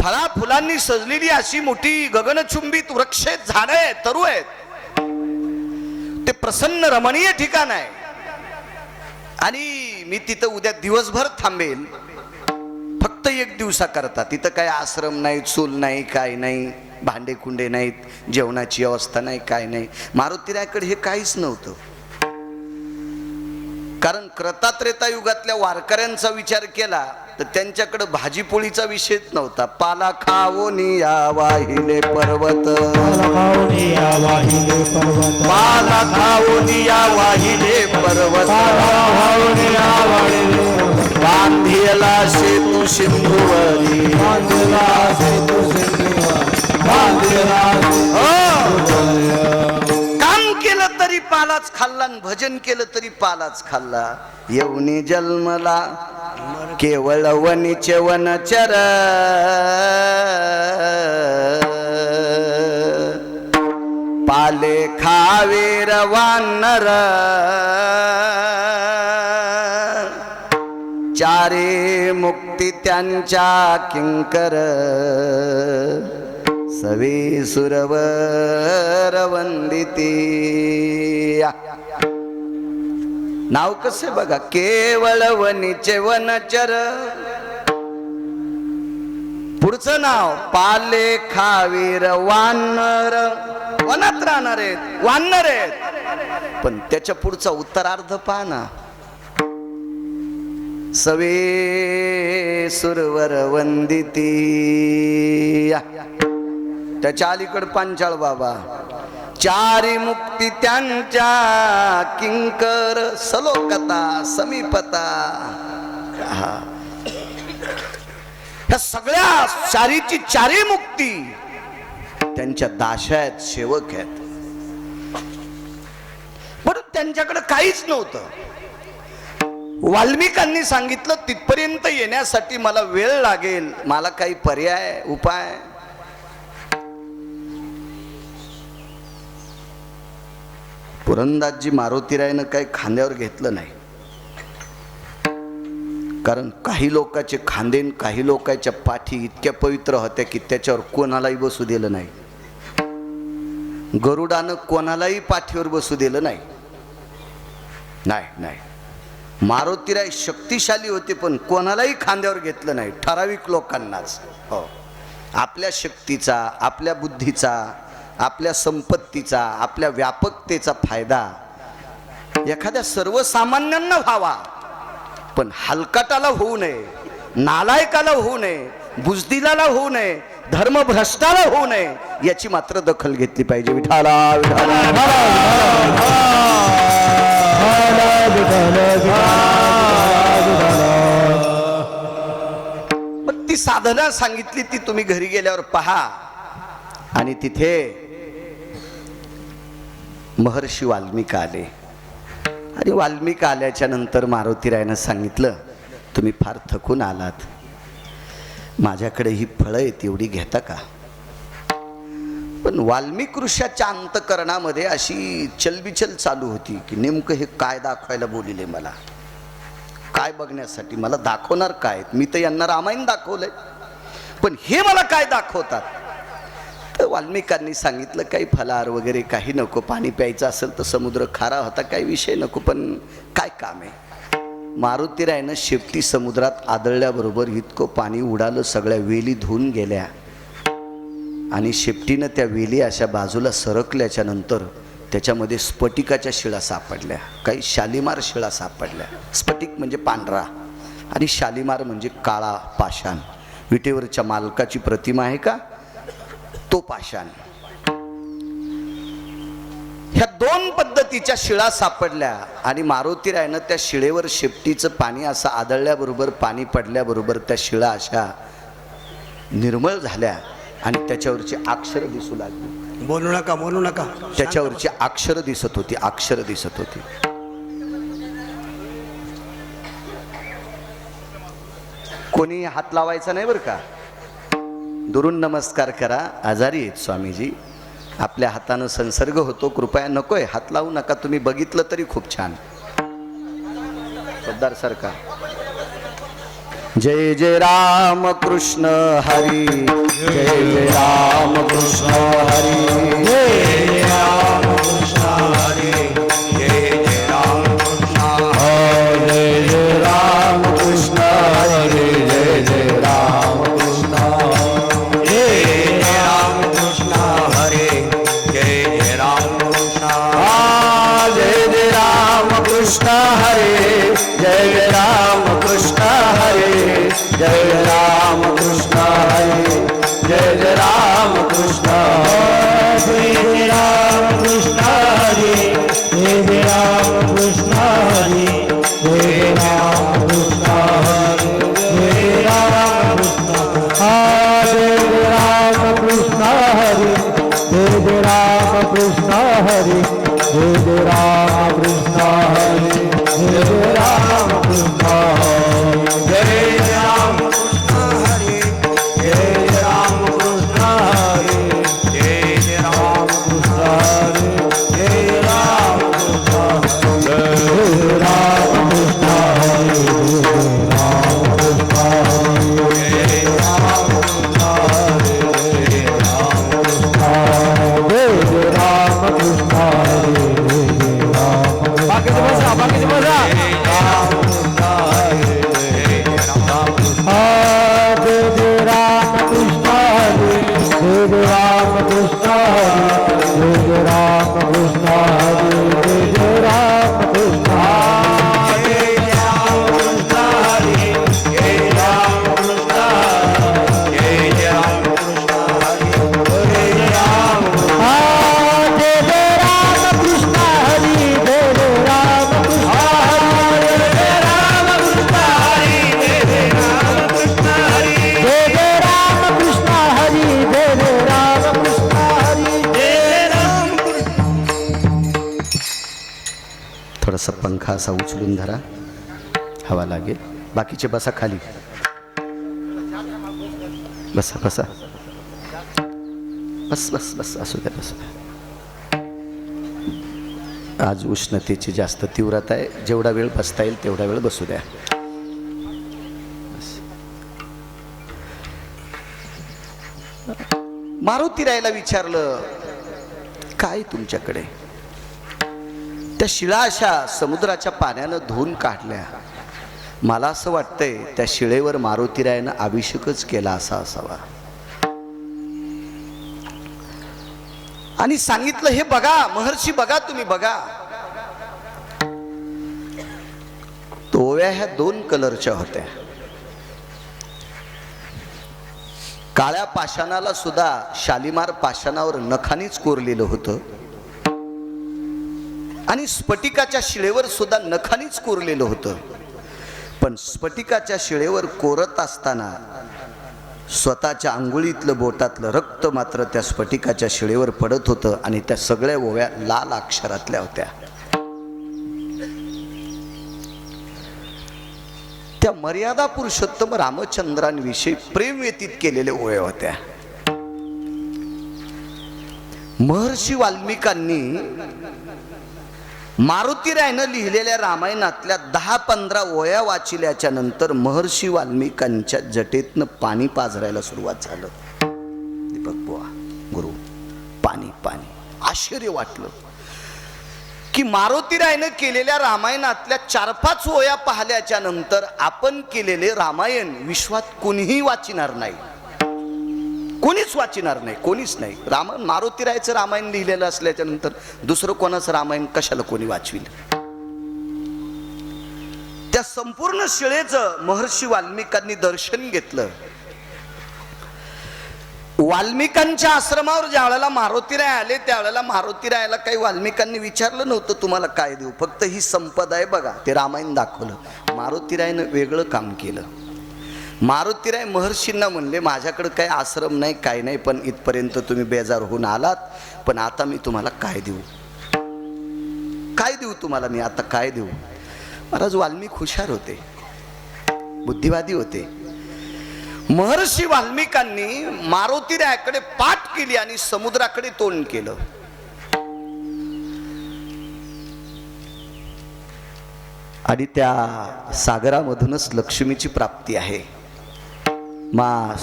फळा फुलांनी सजलेली अशी मोठी गगनचुंबित वृक्ष आहेत, झाडं आहेत, तरू आहेत. ते प्रसन्न रमणीय ठिकाण आहे आणि मी तिथं उद्या दिवसभर थांबेल, फक्त 1 दिवसाकरता. तिथं काही आश्रम नाही, चूल नाही, काय नाही, भांडे कुंडे नाहीत, जेवणाची व्यवस्था नाही, काय नाही. मारुतीरायाकडे हे काहीच नव्हतं. कारण क्रतात्रेता युगातल्या वारकऱ्यांचा विचार केला तर त्यांच्याकडे भाजीपोळीचा विषयच नव्हता. पाला खावोनी या वाहिले पर्वत, पाला खावोनी या वाहिले पर्वत, बांधियला सेतू सिंधुवरी, काम केलं तरी पालाच खाल्ला आणि भजन केलं तरी पालाच खाल्ला. येऊनी जन्मला केवळ वनीचे वनचर, पाले खावीर वानर, चारी मुक्ती त्यांच्या किंकर, सवे सुरवर वंदिती. नाव कसे बघा, केवळ वनीचे वनचर, पुढचं नाव पाले खावीर वानर, वनात राहणार आहेत, वानर आहेत. पण त्याच्या पुढचा उत्तरार्ध पहा ना, सवे सुरवर वंदिती. त्याच्या अलीकड पांचाळ बाबा, चारी मुक्ती त्यांच्या किंकर, सलोकता समीपता. ह्या सगळ्या चारीची चारी मुक्ती त्यांच्या दाशात सेवक आहेत. पण त्यांच्याकडे काहीच नव्हतं. वाल्मिकांनी सांगितलं तिथपर्यंत येण्यासाठी मला वेळ लागेल, मला काही पर्याय उपाय. पुरंदासजी मारुतीरायनं काही खांद्यावर घेतलं नाही. कारण काही लोकांचे खांदे काही लोकांच्या पाठी इतक्या पवित्र होत्या की त्याच्यावर कोणालाही बसू दिलं नाही. गरुडानं कोणालाही पाठीवर बसू दिलं नाही. नाही नाही, मारुतीराय शक्तिशाली होते पण कोणालाही खांद्यावर घेतलं नाही, ठराविक लोकांनाच. हो, आपल्या शक्तीचा, आपल्या बुद्धीचा, आपल्या संपत्तीचा, आपल्या व्यापकतेचा फायदा एखाद्या सर्वसामान्यांना व्हावा, पण हलकटाला होऊ नये, नालायकाला होऊ नये, बुजदिलाला होऊ नये, धर्मभ्रष्टाला होऊ नये, याची मात्र दखल घेतली पाहिजे. विठाला मग ती साधना सांगितली, ती तुम्ही घरी गेल्यावर पहा. आणि तिथे महर्षी वाल्मिक आले. आणि वाल्मिक आल्याच्या नंतर मारुतीरायनं सांगितलं, तुम्ही फार थकून आलात, माझ्याकडे ही फळं आहेत, एवढी घेता का? पण वाल्मिक ऋषाच्या अंतकरणामध्ये अशी चलबिचल चालू होती की नेमकं हे काय दाखवायला बोलिले मला, काय बघण्यासाठी, मला दाखवणार काय? मी तर यांना रामायण दाखवलंय, पण हे मला काय दाखवतात? तर वाल्मिकांनी सांगितलं, काही फलाहार वगैरे काही नको, पाणी प्यायचं असेल तर समुद्र खारा होता, काही विषय नको, पण काय काम आहे? मारुतीरायनं शेपटी समुद्रात आदळल्याबरोबर इतकं पाणी उडालं, सगळ्या वेली धुवून गेल्या. आणि शेपटीनं त्या वेली अशा बाजूला सरकल्याच्या नंतर त्याच्यामध्ये स्फटिकाच्या शिळा सापडल्या, काही शालिमार शिळा सापडल्या. स्फटिक म्हणजे पांढरा आणि शालिमार म्हणजे काळा पाषाण. विटेवरच्या मालकाची प्रतिमा आहे का, तो पाषाण. ह्या दोन पद्धतीच्या शिळा सापडल्या. आणि मारुतीरायनं त्या शिळेवर शेपटीचं पाणी असं आदळल्याबरोबर, पाणी पडल्याबरोबर त्या शिळा अशा निर्मळ झाल्या आणि त्याच्यावरची अक्षर दिसू लागली. बोलू नका, बोलू नका. त्याच्यावरची अक्षर दिसत होती, अक्षर दिसत होती. कोणी हात लावायचा नाही बरं का, दुरून नमस्कार करा. आजारी आहेत स्वामीजी, आपल्या हातानं संसर्ग होतो, कृपया नकोय, हात लावू नका. तुम्ही बघितलं तरी खूप छान. सरदार सरकार. जय जय राम कृष्ण हरी, जय जय राम कृष्ण हरी, जय जय राम कृष्ण हरी, जय जय राम कृष्ण हरी, जय जय राम कृष्ण हरी, जय जय राम कृष्ण हरी, जय जय राम कृष्ण हरी, जय जय राम कृष्ण, जय जय राम कृष्ण हरी. जय राम कृष्ण हरी, जय जय राम कृष्ण हरी, जय जय राम कृष्ण हरी, जय राम कृष्ण हरी, जय राम कृष्ण हरी, जय राम कृष्ण हरी, जय राम कृष्ण हरी, जय राम कृष्ण हरी, जय राम कृष्ण हरी, जय राम कृष्ण हरी, जय राम बाकीचे बसा, बाकीचे बसा. जय राम कृष्ण हरी, जय राम कृष्ण हरी, जय राम कृष्ण हरी, जय राम कृष्ण हरी, जय राम कृष्ण हरी, जय राम कृष्ण हरी, जय राम कृष्ण हरी, जय राम जय राम कृष्ण हरी, जय राम कृष्ण हरी, जय राम कृष्ण हरी, जय राम कृष्ण हरी, जय राम कृष्ण हरी, जय राम कृष्ण हरी, जय राम. थोडासा पंखा असा उचलून धरा, हवा लागेल. बाकीचे बसा खाली, बसा बसा, बस बस बस, असू द्या बसू द्या. आज उष्णतेची जास्त तीव्रता आहे, जेवढा वेळ बसता येईल तेवढा वेळ बसू द्या. मारुती रायला विचारलं, काय तुमच्याकडे? त्या शिळा अशा समुद्राच्या पाण्यानं धुवून काढल्या. मला असं वाटतंय त्या शिळेवर मारुतीरायानं अभिषेकच केला असा असावा. आणि सांगितलं, हे बघा महर्षी, बघा तुम्ही बघा. ओव्या ह्या 2 कलरच्या होत्या. काळ्या पाषाणाला सुद्धा शालिमार पाषाणावर नखानीच कोरलेलं होतं आणि स्फटिकाच्या शिळेवर सुद्धा नखानीच कोरलेलं होतं. पण स्फटिकाच्या शिळेवर कोरत असताना स्वतःच्या अंगुळीतलं बोटातलं रक्त मात्र त्या स्फटिकाच्या शिळेवर पडत होतं आणि त्या सगळ्या ओव्या लाल अक्षरातल्या होत्या. त्या मर्यादा पुरुषोत्तम रामचंद्रांविषयी प्रेम व्यतीत केलेल्या ओव्या होत्या. महर्षी वाल्मिकांनी मारुतीरायनं लिहिलेल्या रामायणातल्या 10-15 ओव्या वाचिल्याच्या नंतर महर्षी वाल्मिकांच्या जटेतनं पाणी पाझरायला सुरुवात झालं. दीपक बुवा, गुरु, पाणी पाणी. आश्चर्य वाटलं की मारुतीरायनं केलेल्या रामायणातल्या 4-5 ओव्या पाहिल्याच्या नंतर आपण केलेले रामायण विश्वात कोणीही वाचिणार नाही, कोणीच वाचिणार नाही, कोणीच नाही. मारुतीरायचं रामायण लिहिलेलं असल्याच्या नंतर दुसरं कोणाचं रामायण कशाला कोणी वाचविल? त्या संपूर्ण शिळेचं महर्षी वाल्मिकांनी दर्शन घेतलं. वाल्मिकांच्या आश्रमावर ज्या वेळेला मारुतीराय आले त्यावेळेला मारुतीरायाला काही वाल्मिकांनी विचारलं नव्हतं तुम्हाला काय देऊ, फक्त ही संपदा आहे बघा, ते रामायण दाखवलं. मारुतीरायनं वेगळं काम केलं. मारुतीराय महर्षींना म्हणले, माझ्याकडे काही आश्रम नाही, काय नाही, पण इथपर्यंत तुम्ही बेजार होऊन आलात, पण आता मी तुम्हाला काय देऊ, काय देऊ तुम्हाला मी आता, काय देऊ? महाराज वाल्मिक हुशार होते, बुद्धिवादी होते. महर्षी वाल्मिकांनी मारुतीरायाकडे पाठ केली आणि समुद्राकडे तोंड केलं. आणि त्या सागरामधूनच लक्ष्मीची प्राप्ती आहे.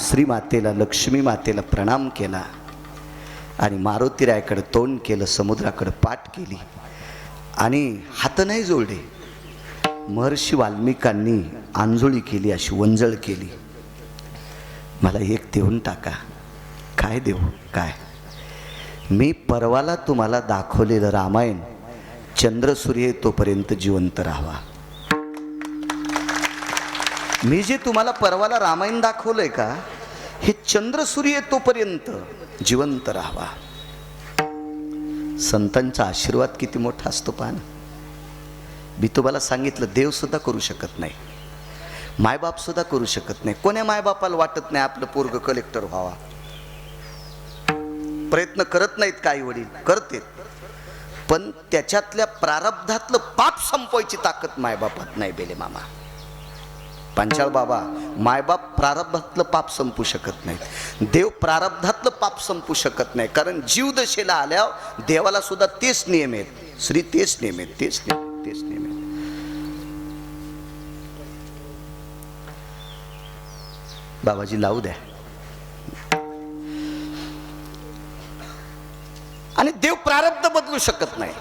श्री मातेला, लक्ष्मी मातेला प्रणाम केला आणि मारुतीरायाकडे तोंड केलं, समुद्राकडे पाठ केली आणि हात नाही जोडले. महर्षी वाल्मिकांनी आंजोळी केली, अशी वंजळ केली, मला एक देऊन टाका. काय देऊ? काय? मी परवाला तुम्हाला दाखवलेलं रामायण, चंद्र सूर्य तोपर्यंत जिवंत राहावा. मी जे तुम्हाला परवाला रामायण दाखवलंय का, हे चंद्र सूर्य तोपर्यंत जिवंत राहावा. संतांचा आशीर्वाद किती मोठा असतो पाहना. मी तुम्हाला सांगितलं, देव सुद्धा करू शकत नाही, मायबाप सुद्धा करू शकत नाही. कोण्या मायबापाला वाटत नाही आपलं पोरग कलेक्टर व्हावा, प्रयत्न करत नाहीत काही वडील, करतेत, पण त्याच्यातल्या प्रारब्धातलं पाप संपवायची ताकद मायबापात नाही बेले मामा. पांचाळ बाबा, मायबाप प्रारब्धातलं पाप संपू शकत नाहीत, देव प्रारब्धातलं पाप संपू शकत नाही. कारण जीव दशेला आल्यावर देवाला सुद्धा तेच नियम आहेत, श्री तेच नियम आहेत, तेच नियम आहेत. बाबाजी लावू द्या. आणि देव प्रारब्ध बदलू शकत नाही.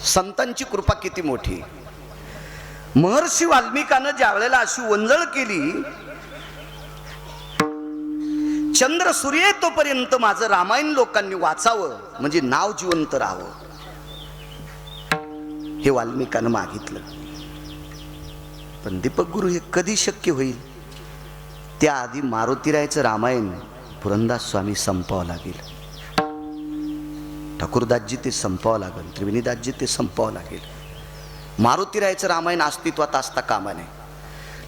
संतांची कृपा किती मोठी. महर्षी वाल्मिकानं ज्या वेळेला अशी वंजळ केली, चंद्र सूर्य तोपर्यंत माझं रामायण लोकांनी वाचावं, म्हणजे नाव जिवंत राहावं, हे वाल्मिकानं मागितलं. पण दीपक गुरु, हे कधी शक्य होईल? त्याआधी मारुतीरायचं रामायण पुरंदास स्वामी संपवावं लागेल, ठाकूरदासजी ते संपवावं लागेल, त्रिवेणीदासजी ते संपवावं लागेल. मारुतीरायचं रामायण अस्तित्वात असता कामा नये.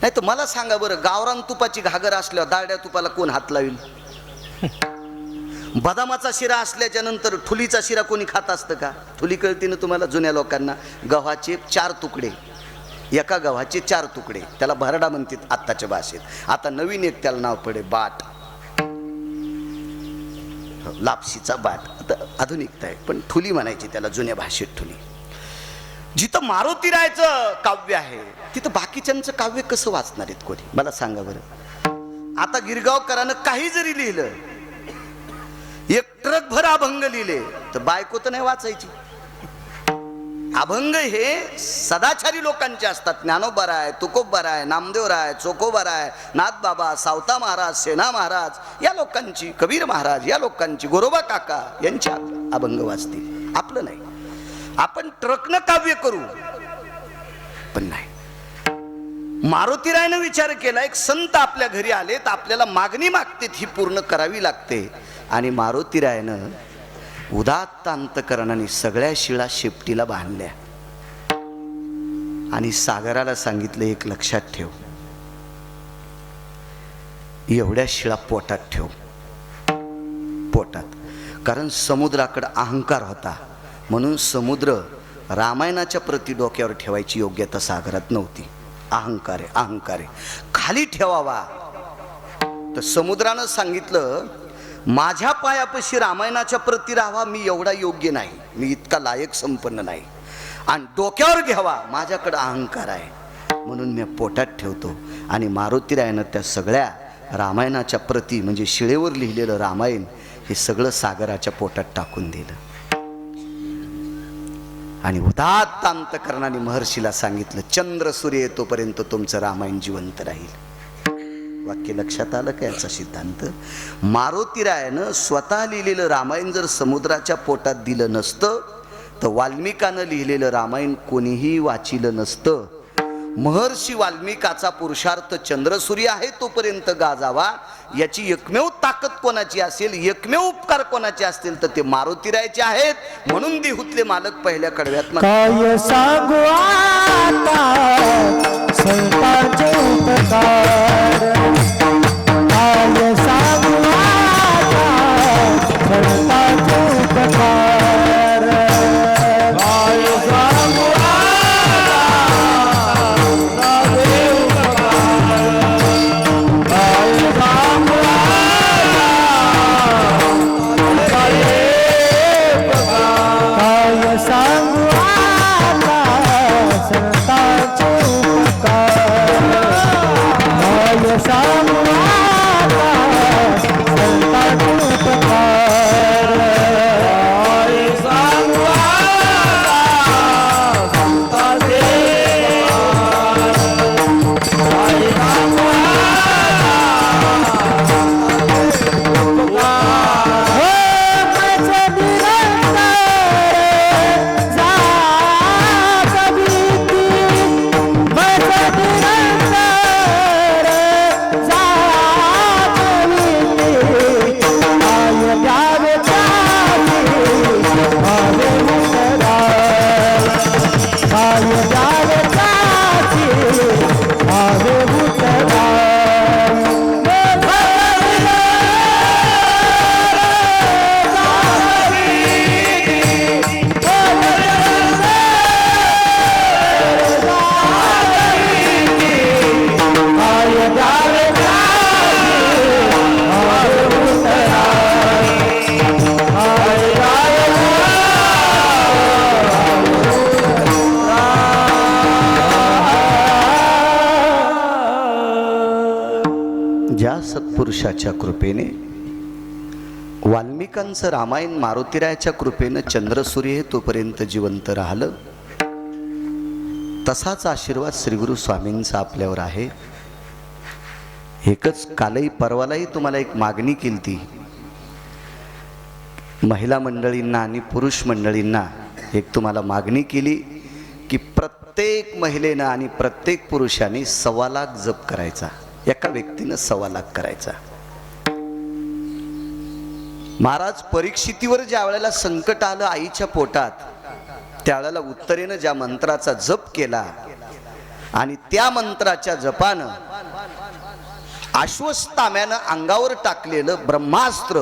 नाही तर मला सांगा बरं, गावरान तुपाची घागर असल्यावर दारड्या तुपाला कोण हात लावेल? बदामाचा शिरा असल्याच्या नंतर ठुलीचा शिरा कोणी खात असतं का? ठुली कळती ना तुम्हाला, जुन्या लोकांना. गव्हाचे 4 तुकडे, एका गव्हाचे 4 तुकडे, त्याला भरडा म्हणतात आत्ताच्या भाषेत. आता नवीन एक त्याला नाव पडे, बाट, लापशीचा बाट, आता आधुनिकता आहे, पण ठुली म्हणायची त्याला जुन्या भाषेत, ठुली. जिथं मारुतीरायचं काव्य आहे तिथं बाकीच्यांचं काव्य कसं वाचणार आहेत कोणी? मला सांगा बरं. आता गिरगावकरानं काही जरी लिहिलं, एक ट्रकभर अभंग लिहिले, तर बायको तर नाही वाचायची. अभंग हे सदाचारी लोकांचे असतात. ज्ञानोबा आहे, तुकोबा आहे, नामदेव आहे, चोकोबा आहे, नाथबाबा, सावता महाराज, सेना महाराज या लोकांची, कबीर महाराज या लोकांची, गोरोबा काका यांची अभंग वाचतील. आपलं नाही. आपण ट्रकनं काव्य करू, पण नाही. मारुतीरायनं विचार केला, एक संत आपल्या घरी आले तर आपल्याला मागणी मागते ही पूर्ण करावी लागते. आणि मारुतीरायनं उदात्त अंतकरणाने सगळ्या शिळा शेपटीला बांधल्या आणि सागराला सांगितलं, एक लक्षात ठेव, एवढ्या शिळा पोटात ठेव, पोटात. कारण समुद्राकडे अहंकार होता, म्हणून समुद्र रामायणाच्या प्रति डोक्यावर ठेवायची योग्यता सागरात नव्हती. अहंकार आहे, अहंकार आहे, खाली ठेवावा. तर समुद्रानं सांगितलं, माझ्या पायापाशी रामायणाच्या प्रति राहावा, मी एवढा योग्य नाही, मी इतका लायक संपन्न नाही. आणि डोक्यावर घ्यावा, माझ्याकडे अहंकार आहे, म्हणून मी पोटात ठेवतो. आणि मारुतीरायानं त्या सगळ्या रामायणाच्या प्रति, म्हणजे शिळेवर लिहिलेलं रामायण, हे सगळं सागराच्या पोटात टाकून दिलं. आणि उदात्त अंतकरणाने महर्षीला सांगितलं, चंद्र सूर्य येतोपर्यंत तुमचं रामायण जिवंत राहील. वाक्य लक्षात आलं का याचा सिद्धांत? मारुतीरायानं स्वतः लिहिलेलं रामायण जर समुद्राच्या पोटात दिलं नसतं तर वाल्मिकानं लिहिलेलं रामायण कोणीही वाचिलं नसतं. महर्षी वाल्मिकाचा पुरुषार्थ चंद्रसूर्य आहे तोपर्यंत गाजावा, याची एकमेव ताकद कोणाची असेल, एकमेव उपकार कोणाचे असतील तर ते मारुतीरायाचे आहेत. म्हणून देहूतले मालक पहिल्या कडव्यात काय सांगू आता संतांचे उपकार, काय सांगू आता संतांचे उपकार, काय सांगू सांगू सत्पुरुषाच्या कृपेने, वाल्मिकांचं रामायण मारुतीरायाच्या कृपेनं चंद्रसूर्य हे तोपर्यंत जिवंत राहिलं, तसाच आशीर्वाद श्रीगुरु स्वामींचा आपल्यावर आहे. एकच कालही परवालाही तुम्हाला एक मागणी केली ती, महिला मंडळींना आणि पुरुष मंडळींना एक तुम्हाला मागणी केली की प्रत्येक महिलेनं आणि प्रत्येक पुरुषाने 1.25 लाख जप करायचा, एका व्यक्तीनं 1.25 लाख करायचा. महाराज परीक्षितीवर ज्या वेळेला संकट आलं आईच्या पोटात, त्यावेळेला उत्तरेनं ज्या मंत्राचा जप केला आणि त्या मंत्राच्या जपानं अश्वत्थाम्यानं अंगावर टाकलेलं ब्रह्मास्त्र,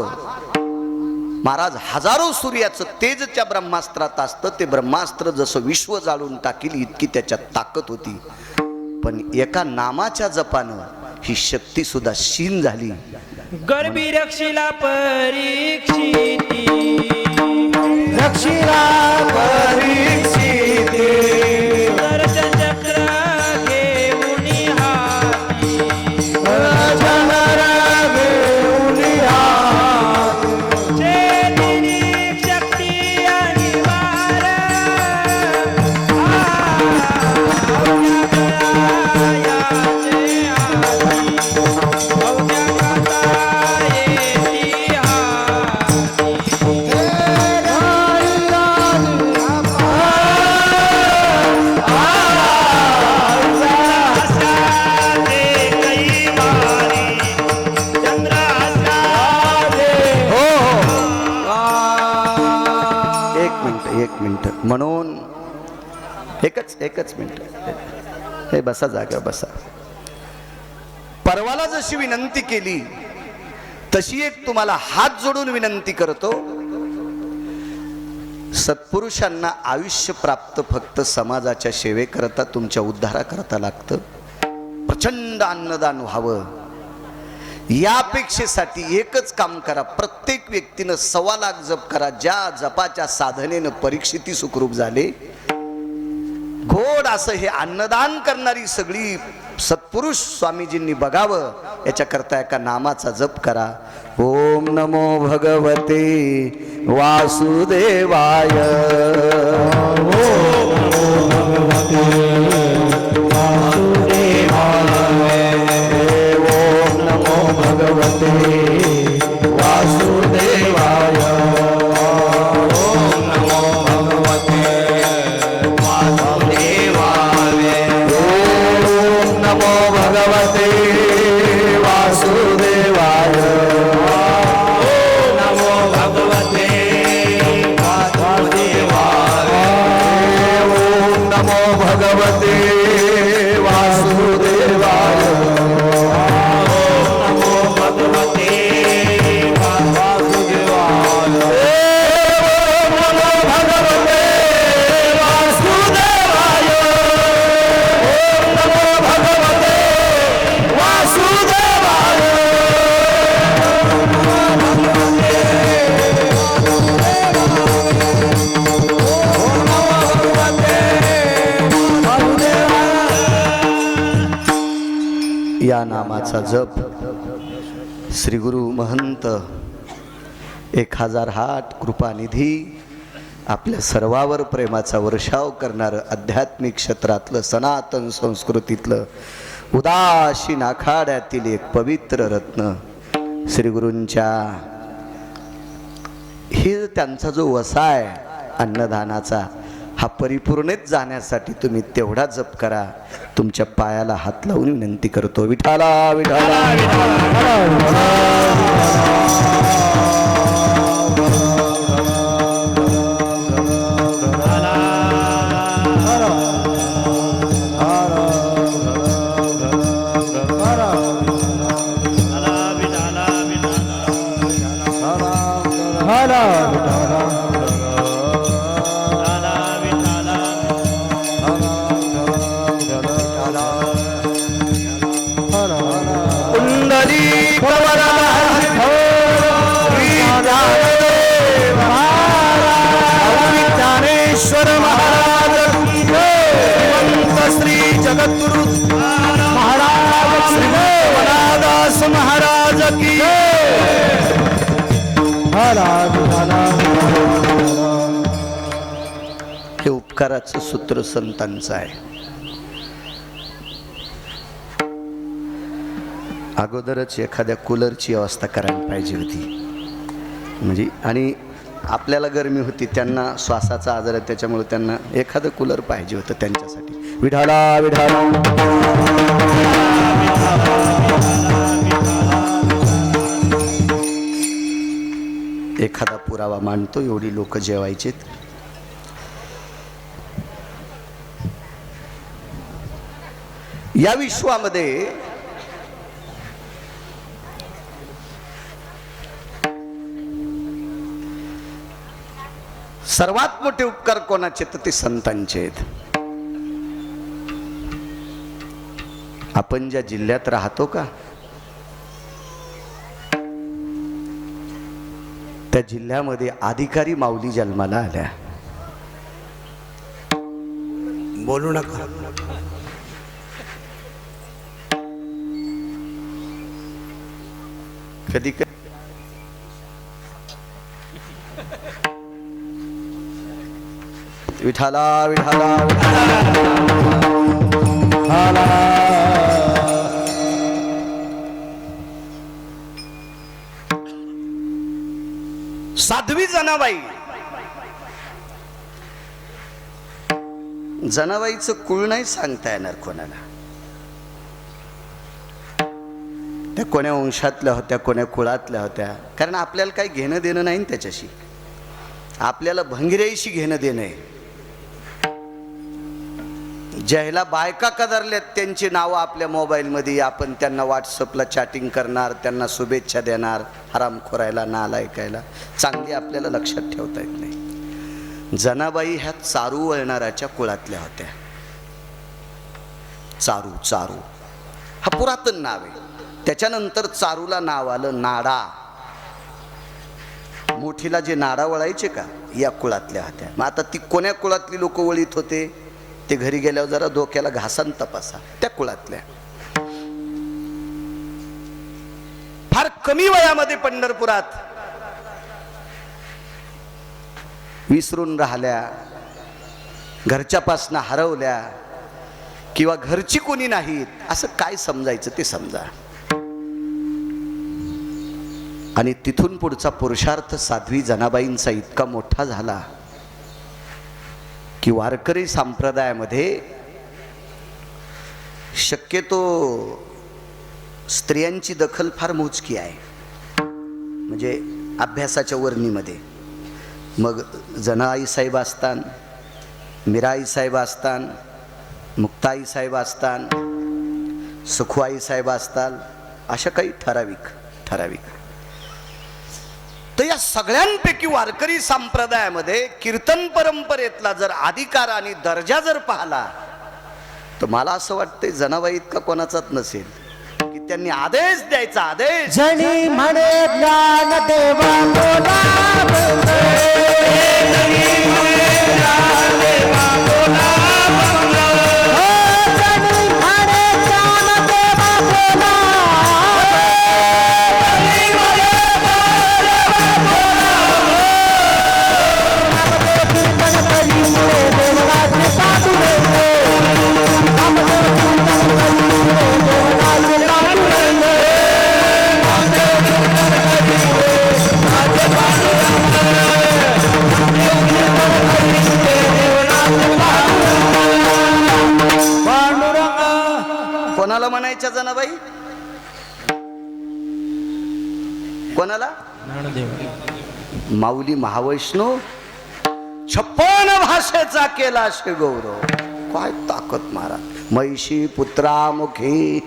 महाराज हजारो सूर्याचं तेज त्या ब्रह्मास्त्रात असतं, ते ब्रह्मास्त्र जसं विश्व जाळून टाकील इतकी त्याच्यात ताकद होती. पण एका नामाच्या जपानं ही शक्ती सुद्धा क्षीण झाली. गर्भी रक्षिला परीक्षिती, रक्षिला परीक्षिती, दर्शन चक्र घेऊनी हाती, दर्शन घेऊनी हाती, चेतिनी शक्ती आणि वार, म्हणून एकच मिनिट, हे बसा, जागा बसा. परवाला जशी विनंती केली तशी एक तुम्हाला हात जोडून विनंती करतो. सत्पुरुषांना आयुष्य प्राप्त फक्त समाजाच्या सेवेकरता, तुमच्या उद्धाराकरता लागतं. प्रचंड अन्नदान व्हावं यापेक्षेसाठी एकच काम करा, प्रत्येक व्यक्तीनं 1.25 लाख जप करा. ज्या जपाच्या साधनेनं परीक्षिती सुखरूप झाले, गोड असं हे अन्नदान करणारी सगळी सत्पुरुष स्वामीजींनी बघावं, याच्याकरता एका नामाचा जप करा. ओम नमो भगवते वासुदेवाय, भगवते वासुदेवाय, ओम नमो भगवते वासुदेवाय, ओम नमो भगवते वासुदेवाय, ओम नमो भगवते वासुदेवाय, ओम नमो भगवते वासुदेवाय. या नामाचा जप श्री गुरु महंत 1008 कृपानिधी आपल्या सर्वावर प्रेमाचा वर्षाव करणारं आध्यात्मिक क्षेत्रातलं सनातन संस्कृतीतलं उदासीन आखाड्यातील एक पवित्र रत्न श्री गुरूंच्या, हे त्यांचा जो वसा आहे अन्नदानाचा, हा परिपूर्णेत जाण्यासाठी तुम्ही तेवढा जप करा. तुमच्या पायाला हात लावून विनंती करतो. विठाला विठाला जगद्गुरु महाराज श्री वनादास महाराज की उपकाराचं सूत्र संतांचं आहे. अगोदरच एखाद्या कूलरची व्यवस्था करायला पाहिजे होती. म्हणजे आणि आपल्याला गरमी होती, त्यांना श्वासाचा आजार आहे, त्याच्यामुळे त्यांना एखादं कूलर पाहिजे होतं त्यांच्यासाठी. विठाला विठाला एखादा पुरावा मांडतो. एवढी लोक जेवायचेत. या विश्वामध्ये सर्वात मोठे उपकार कोणाचे, तर ते संतांचे आहेत. आपण ज्या जिल्ह्यात राहतो का, त्या जिल्ह्यामध्ये अधिकारी माऊली जन्माला आल्या. बोलू नका. कधी कधी विठाला विठाला विठाला साध्वी जनाबाई. जनाबाईचं कुळ नाही सांगता येणार कोणाला. त्या कोण्या वंशातल्या होत्या, कोण्या कुळातल्या होत्या, कारण आपल्याला काही घेणं देणं नाही त्याच्याशी. आपल्याला भंगिऱ्याशी घेणं देणं आहे. ज्याला बायका कदरल्यात त्यांची नावं आपल्या मोबाईलमध्ये, आपण त्यांना व्हॉट्सअपला चॅटिंग करणार, त्यांना शुभेच्छा देणार. हरामखोरायला, नालायकायला चांगली आपल्याला लक्षात ठेवता येत नाही. जनाबाई ह्या चारू वळणाराच्या कुळातल्या होत्या. चारू चारू हा पुरातन नाव आहे. त्याच्यानंतर चारूला नाव आलं नाडा. मोठीला जे नाडा वळायचे का, या कुळातल्या होत्या. मग आता ती कोण्या कुळातली लोक वळीत होते ते घरी गेल्यावर जरा डोक्याला घासान तपासा. त्या कुळातल्या फार कमी वयामध्ये पंढरपुरात विसरून राहिल्या, घरच्यापासनं हरवल्या, किंवा घरची कोणी नाहीत, असं काय समजायचं ते समजा. आणि तिथून पुढचा पुरुषार्थ साध्वी जनाबाईंचा इतका मोठा झाला की वारकरी संप्रदायामध्ये शक्यतो स्त्रियांची दखल फार मोजकी आहे. म्हणजे अभ्यासाच्या वर्णीमध्ये मग जनाई साहेब असतान, मीराई साहेब असतान, मुक्ताई साहेब असतान, सुखवाई साहेब असताल, अशा काही ठराविक. तर या सगळ्यांपैकी वारकरी संप्रदायामध्ये कीर्तन परंपरेतला जर अधिकार आणि दर्जा जर पाहला, तर मला असं वाटतंय जनाबाई इतका कोणाचाच नसेल की त्यांनी आदेश द्यायचा. आदेश जनी म्हणे ज्ञान देवा बोला कोणाला म्हणायच्या जनाबाई? कोणाला? माऊली महावैष्णव 56 भाषेचा केला शे गौरव. काय ताकद महाराज. महिषी पुत्रामुखी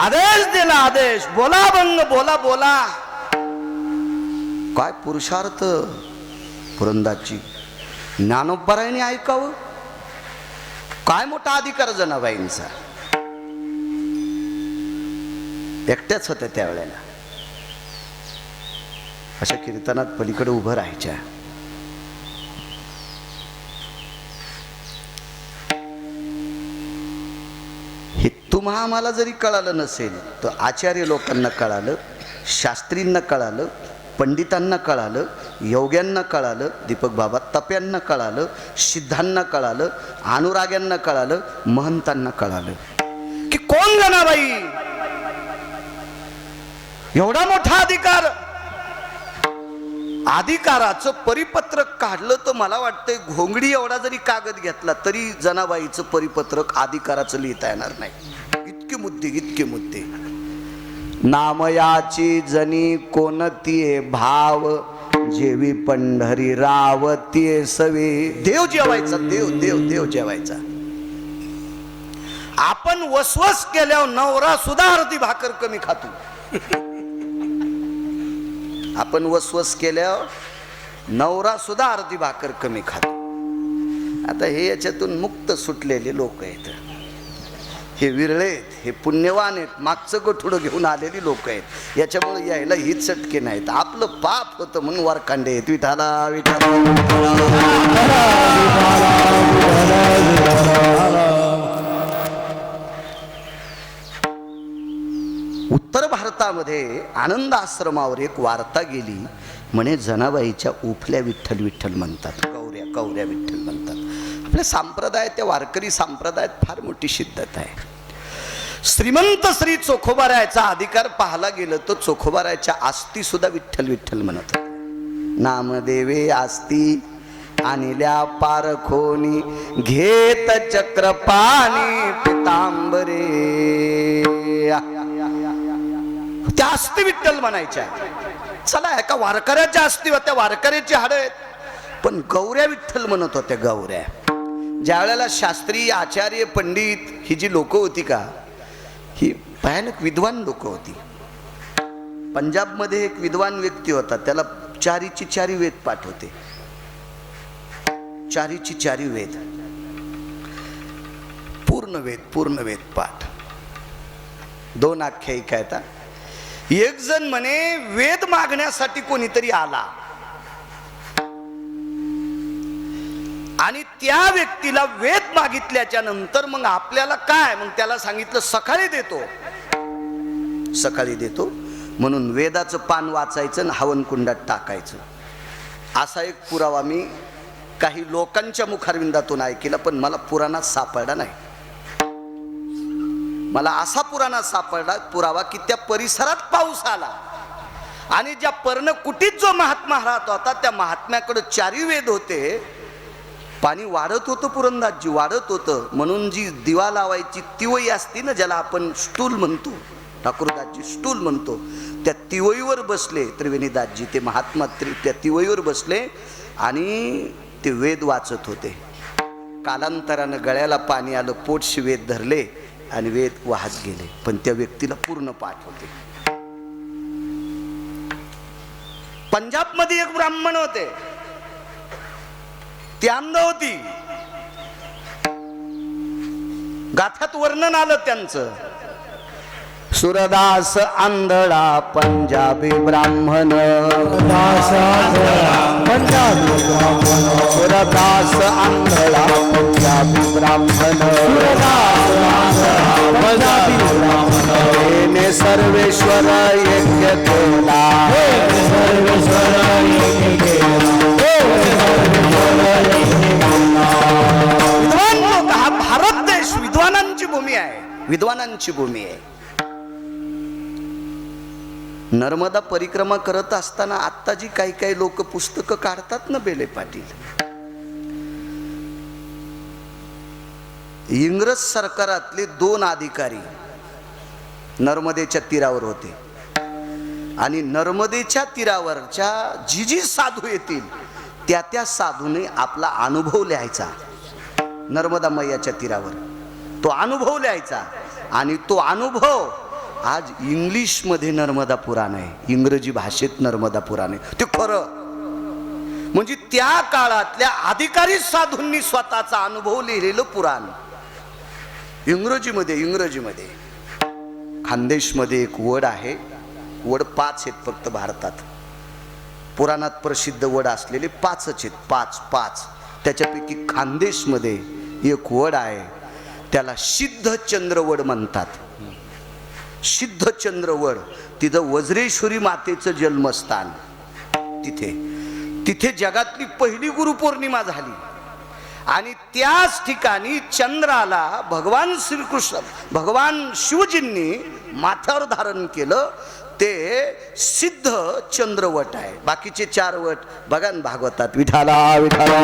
आदेश दिला. आदेश बोला बंग बोला बोला. काय पुरुषार्थ पुरंदाची. ज्ञानोबरायांनी ऐकावं. काय मोठा अधिकार जनाबाईंचा. एकट्याच होत्या त्यावेळेला. अशा कीर्तनात पलीकडे उभं राहायच्या. हे तुम्हा आम्हाला जरी कळालं नसेल तर आचार्य लोकांना कळालं, शास्त्रींना कळालं, पंडितांना कळालं, योग्यांना कळालं, दीपक बाबा तप्यांना कळालं, सिद्धांना कळालं, अनुराग्यांना कळालं, महंतांना कळालं की कोण जनाबाई, एवढा मोठा अधिकार. अधिकाराचं परिपत्रक काढलं तर मला वाटतंय घोंगडी एवढा जरी कागद घेतला तरी जनाबाईचं परिपत्रक अधिकाराचं लिहिता येणार नाही. इतके मुद्दे, इतके मुद्दे. नामयाची जनी कोणतीये भाव, जेवी पंढरी रावतीये सवे. देव जेवायचा, देव देव देव जेवायचा. आपण वसवस केल्यावर नवरा सुद्धा अर्धी भाकर कमी खातो. आपण वसवस केल्यावर नवरा सुद्धा अर्धी भाकर कमी खातो. आता हे याच्यातून मुक्त सुटलेले लोक आहेत, हे विरळे आहेत, हे पुण्यवान आहेत, मागचं गठुडं घेऊन आलेली लोक आहेत. याच्यामुळे यायला ही चटके नाहीत. आपलं पाप होतं म्हणून वारखांडे आहेत. विठाला विठाला. उत्तर भारतामध्ये आनंद आश्रमावर एक वार्ता गेली, म्हणे जनाबाईच्या उफल्या विठ्ठल विठ्ठल म्हणतात, कवऱ्या कवऱ्या विठ्ठल म्हणतात. आपल्या संप्रदायात, त्या वारकरी संप्रदायात फार मोठी शिद्धत आहे. श्रीमंत श्री चोखोबारायचा अधिकार पाहायला गेलं तर चोखोबारायच्या आस्ती सुद्धा विठ्ठल विठ्ठल म्हणत. नामदेवे आस्ती आणल्या पारखोनी, घेत चक्रपाणी पितांबरे. त्या आस्ती विठ्ठल म्हणायच्या. चला, एका वारकऱ्याच्या आस्ती होत्या, वारकऱ्याची हाड आहेत, पण गौऱ्या विठ्ठल म्हणत होत्या. गौऱ्या. ज्या वेळेला शास्त्री, आचार्य, पंडित ही जी लोक होती का, ही भयानक विद्वान लोक होती. पंजाबमध्ये एक विद्वान व्यक्ती होता, त्याला चारीची चारी वेद पाठ होते. चारीची चारी वेद, पूर्ण वेद पाठ. 2 आख्यायिका आहेत. एक जण म्हणे वेद मागण्यासाठी कोणीतरी आला आणि त्या व्यक्तीला वेद मागितल्याच्या नंतर मग आपल्याला काय, मग त्याला सांगितलं सकाळी देतो, सकाळी देतो म्हणून वेदाचं पान वाचायचं आणि हवनकुंडात टाकायचं. असा एक पुरावा मी काही लोकांच्या मुखारविंदातून ऐकला, पण मला पुराणात सापडला नाही. मला असा पुराणात सापडला पुरावा की त्या परिसरात पाऊस आला आणि ज्या पर्णकुटीत जो महात्मा राहत होता त्या महात्म्याकडे 4 वेद होते. पाणी वाढत होतं, पुरंदासजी वाढत होतं, म्हणून जी दिवा लावायची तिवई असती ना, ज्याला आपण स्टूल म्हणतो, ठाकूरदासजी स्टूल म्हणतो, त्या तिवईवर बसले त्रिवेणीदासजी. ते महात्मा त्या तिवईवर बसले आणि ते वेद वाचत होते. कालांतरानं गळ्याला पाणी आलं, पोटशी वेद धरले आणि वेद वाहत गेले, पण त्या व्यक्तीला पूर्ण पाठ होते. पंजाब मध्ये एक ब्राह्मण होते, ती अंध होती. गाथात वर्णन आलं त्यांचं. सुरदास आंधळा पंजाबी ब्राह्मण, दास पंजाबी ब्राह्मण, सुरदास आंधळा पंजाबी ब्राह्मण, पंजाबी ब्राह्मण. तेने सर्वेश्वर यज्ञ केला, सर्वेश्वर यज्ञ केला, विद्वान लोक. हा भारत देश विद्वानांची भूमी आहे, विद्वानांची भूमी आहे. नर्मदा परिक्रमा करत असताना आता जी काही काही लोक पुस्तकं काढतात ना, बेले पाटील, इंग्रज सरकारातले 2 अधिकारी नर्मदेच्या तीरावर होते आणि नर्मदेच्या तीरावरच्या जी साधू येतील त्या साधूने आपला अनुभव लिहायचा. नर्मदा मैयाच्या तीरावर तो अनुभव लिहायचा आणि तो अनुभव आज इंग्लिश मध्ये नर्मदा पुराण आहे, इंग्रजी भाषेत नर्मदा पुराण आहे. ते खरं म्हणजे त्या काळातल्या अधिकारी साधूंनी स्वतःचा अनुभव लिहिलेलं पुराण इंग्रजीमध्ये. इंग्रजीमध्ये खानदेशमध्ये एक वड आहे, वड 5 आहेत फक्त भारतात. पुराणात प्रसिद्ध वड असलेले 5च आहेत, 5. त्याच्यापैकी खानदेशमध्ये एक वड आहे, त्याला सिद्धचंद्रवड म्हणतात. सिद्धचंद्रवड, तिथं वज्रेश्वरी मातेचं जन्मस्थान. तिथे तिथे जगातली पहिली गुरुपौर्णिमा झाली आणि त्याच ठिकाणी चंद्राला भगवान श्रीकृष्ण भगवान शिवजींनी माथ्यावर धारण केलं. ते सिद्ध चंद्रवट आहे. बाकीचे 4 वट बघा ना भागवतात. विठाला विठाला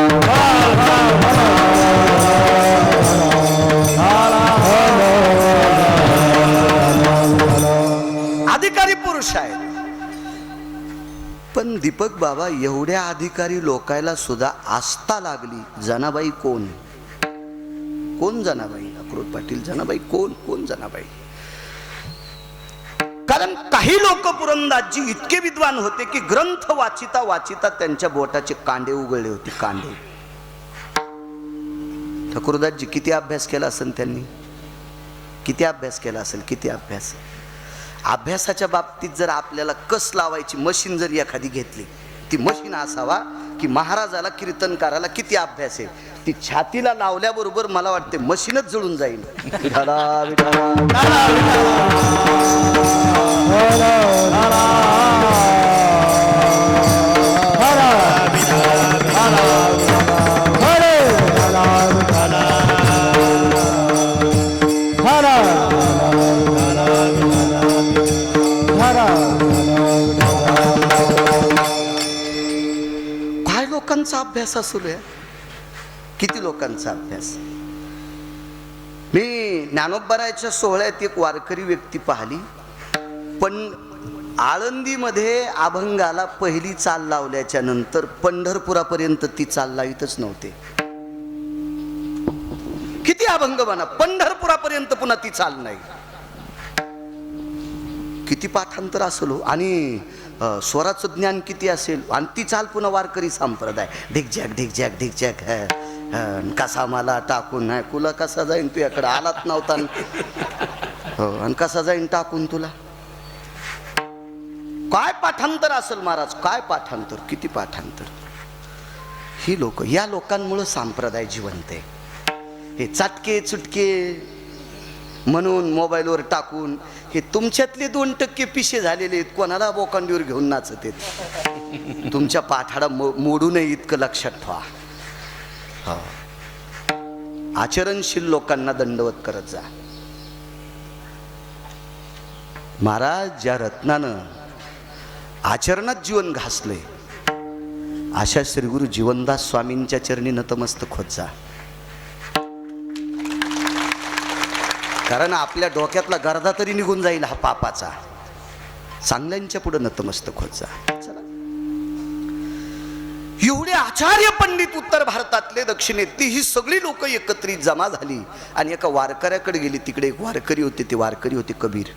अधिकारी पुरुष आहेत. पण दीपक बाबा एवढ्या अधिकारी लोकायला सुद्धा आस्था लागली. जनाबाई कोण? कोण जनाबाई? अक्रोड पाटील जनाबाई कोण? कोण जनाबाई? कारण काही लोक पुरंदासजी इतके विद्वान होते की ग्रंथ वाचिता वाचिता त्यांच्या बोटाचे कांडे उघडले होते. कांडे. ठाकूरदासजी किती अभ्यास केला असेल त्यांनी? किती अभ्यास केला असेल? किती अभ्यास? अभ्यासाच्या बाबतीत जर आपल्याला कस लावायची मशीन जर एखादी घेतली, ती मशीन असावा की महाराजाला कीर्तनकाराला किती अभ्यास आहे, ती छातीला लावल्याबरोबर मला वाटते मशीनच जळून जाईल. विठाला विठाला काय लोकांचा अभ्यास असू द्या. किती लोकांचा अभ्यास. मी ज्ञानोबरायाच्या सोहळ्यात एक वारकरी व्यक्ती पाहिली. पण आळंदीमध्ये अभंगाला पहिली चाल लावल्याच्या नंतर पंढरपुरापर्यंत ती चाल लावितच नव्हते. किती अभंग म्हणा, पंढरपुरापर्यंत पुन्हा ती चाल नाही. किती पाठांतर असेल आणि स्वराचं ज्ञान किती असेल. आणि ती चाल पुन्हा वारकरी संप्रदाय. ढिकझॅक ढिकझॅक ढिकझॅक. कसा मला टाकून नाही तुला कसा जाईन, तू याकडे आलात नव्हता. हो, आणि कसा जाईन टाकून तुला. काय पाठांतर असेल महाराज, काय पाठांतर, किती पाठांतर. ही लोक, या लोकांमुळे संप्रदाय जिवंत आहे. हे चाटके चुटके म्हणून मोबाईलवर टाकून हे तुमच्यातले 2% पिशे झालेले आहेत. कोणाला बोकांडीवर घेऊन नाचत आहेत. तुमच्या पाठाडा मोडू नये इतकं लक्षात ठेवा. हो, आचरणशील लोकांना दंडवत करत जा. महाराज ज्या रत्नानं आचरणात जीवन घासले अशा श्रीगुरु जीवनदास स्वामींच्या चरणी नतमस्तक होत जा. कारण आपल्या डोक्यातला गर्दा तरी निघून जाईल हा पापाचा. चांगल्यांच्या पुढे नतमस्तक होत जा. चला, एवढे आचार्य पंडित उत्तर भारतातले दक्षिणेतली ही सगळी लोक एकत्रित जमा झाली आणि एका वारकऱ्याकडे गेली. तिकडे एक वारकरी होते. ते वारकरी होते कबीर.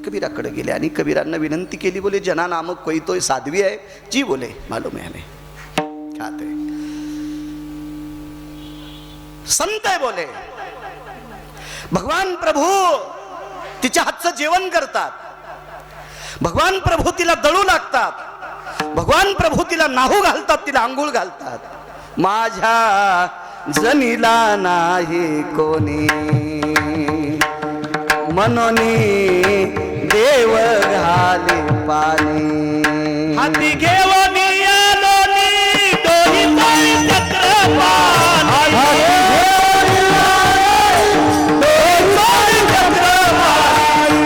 कबीराकडे गेले आणि कबीरांना विनंती केली. बोले जना नामक कोई तो साध्वी है? जी बोले मालूम है हमें. खाते संत है बोले. भगवान प्रभू तिच्या हातचं जेवण करतात. भगवान प्रभू तिला दळू लागतात. भगवान प्रभू तिला नाहू घालतात, तिला आंघोळ घालतात. माझ्या जनीला नाही कोणी मनोनी देव घाले पाणी. हाती घेऊन आलो नी दोही पाय चक्रपाल.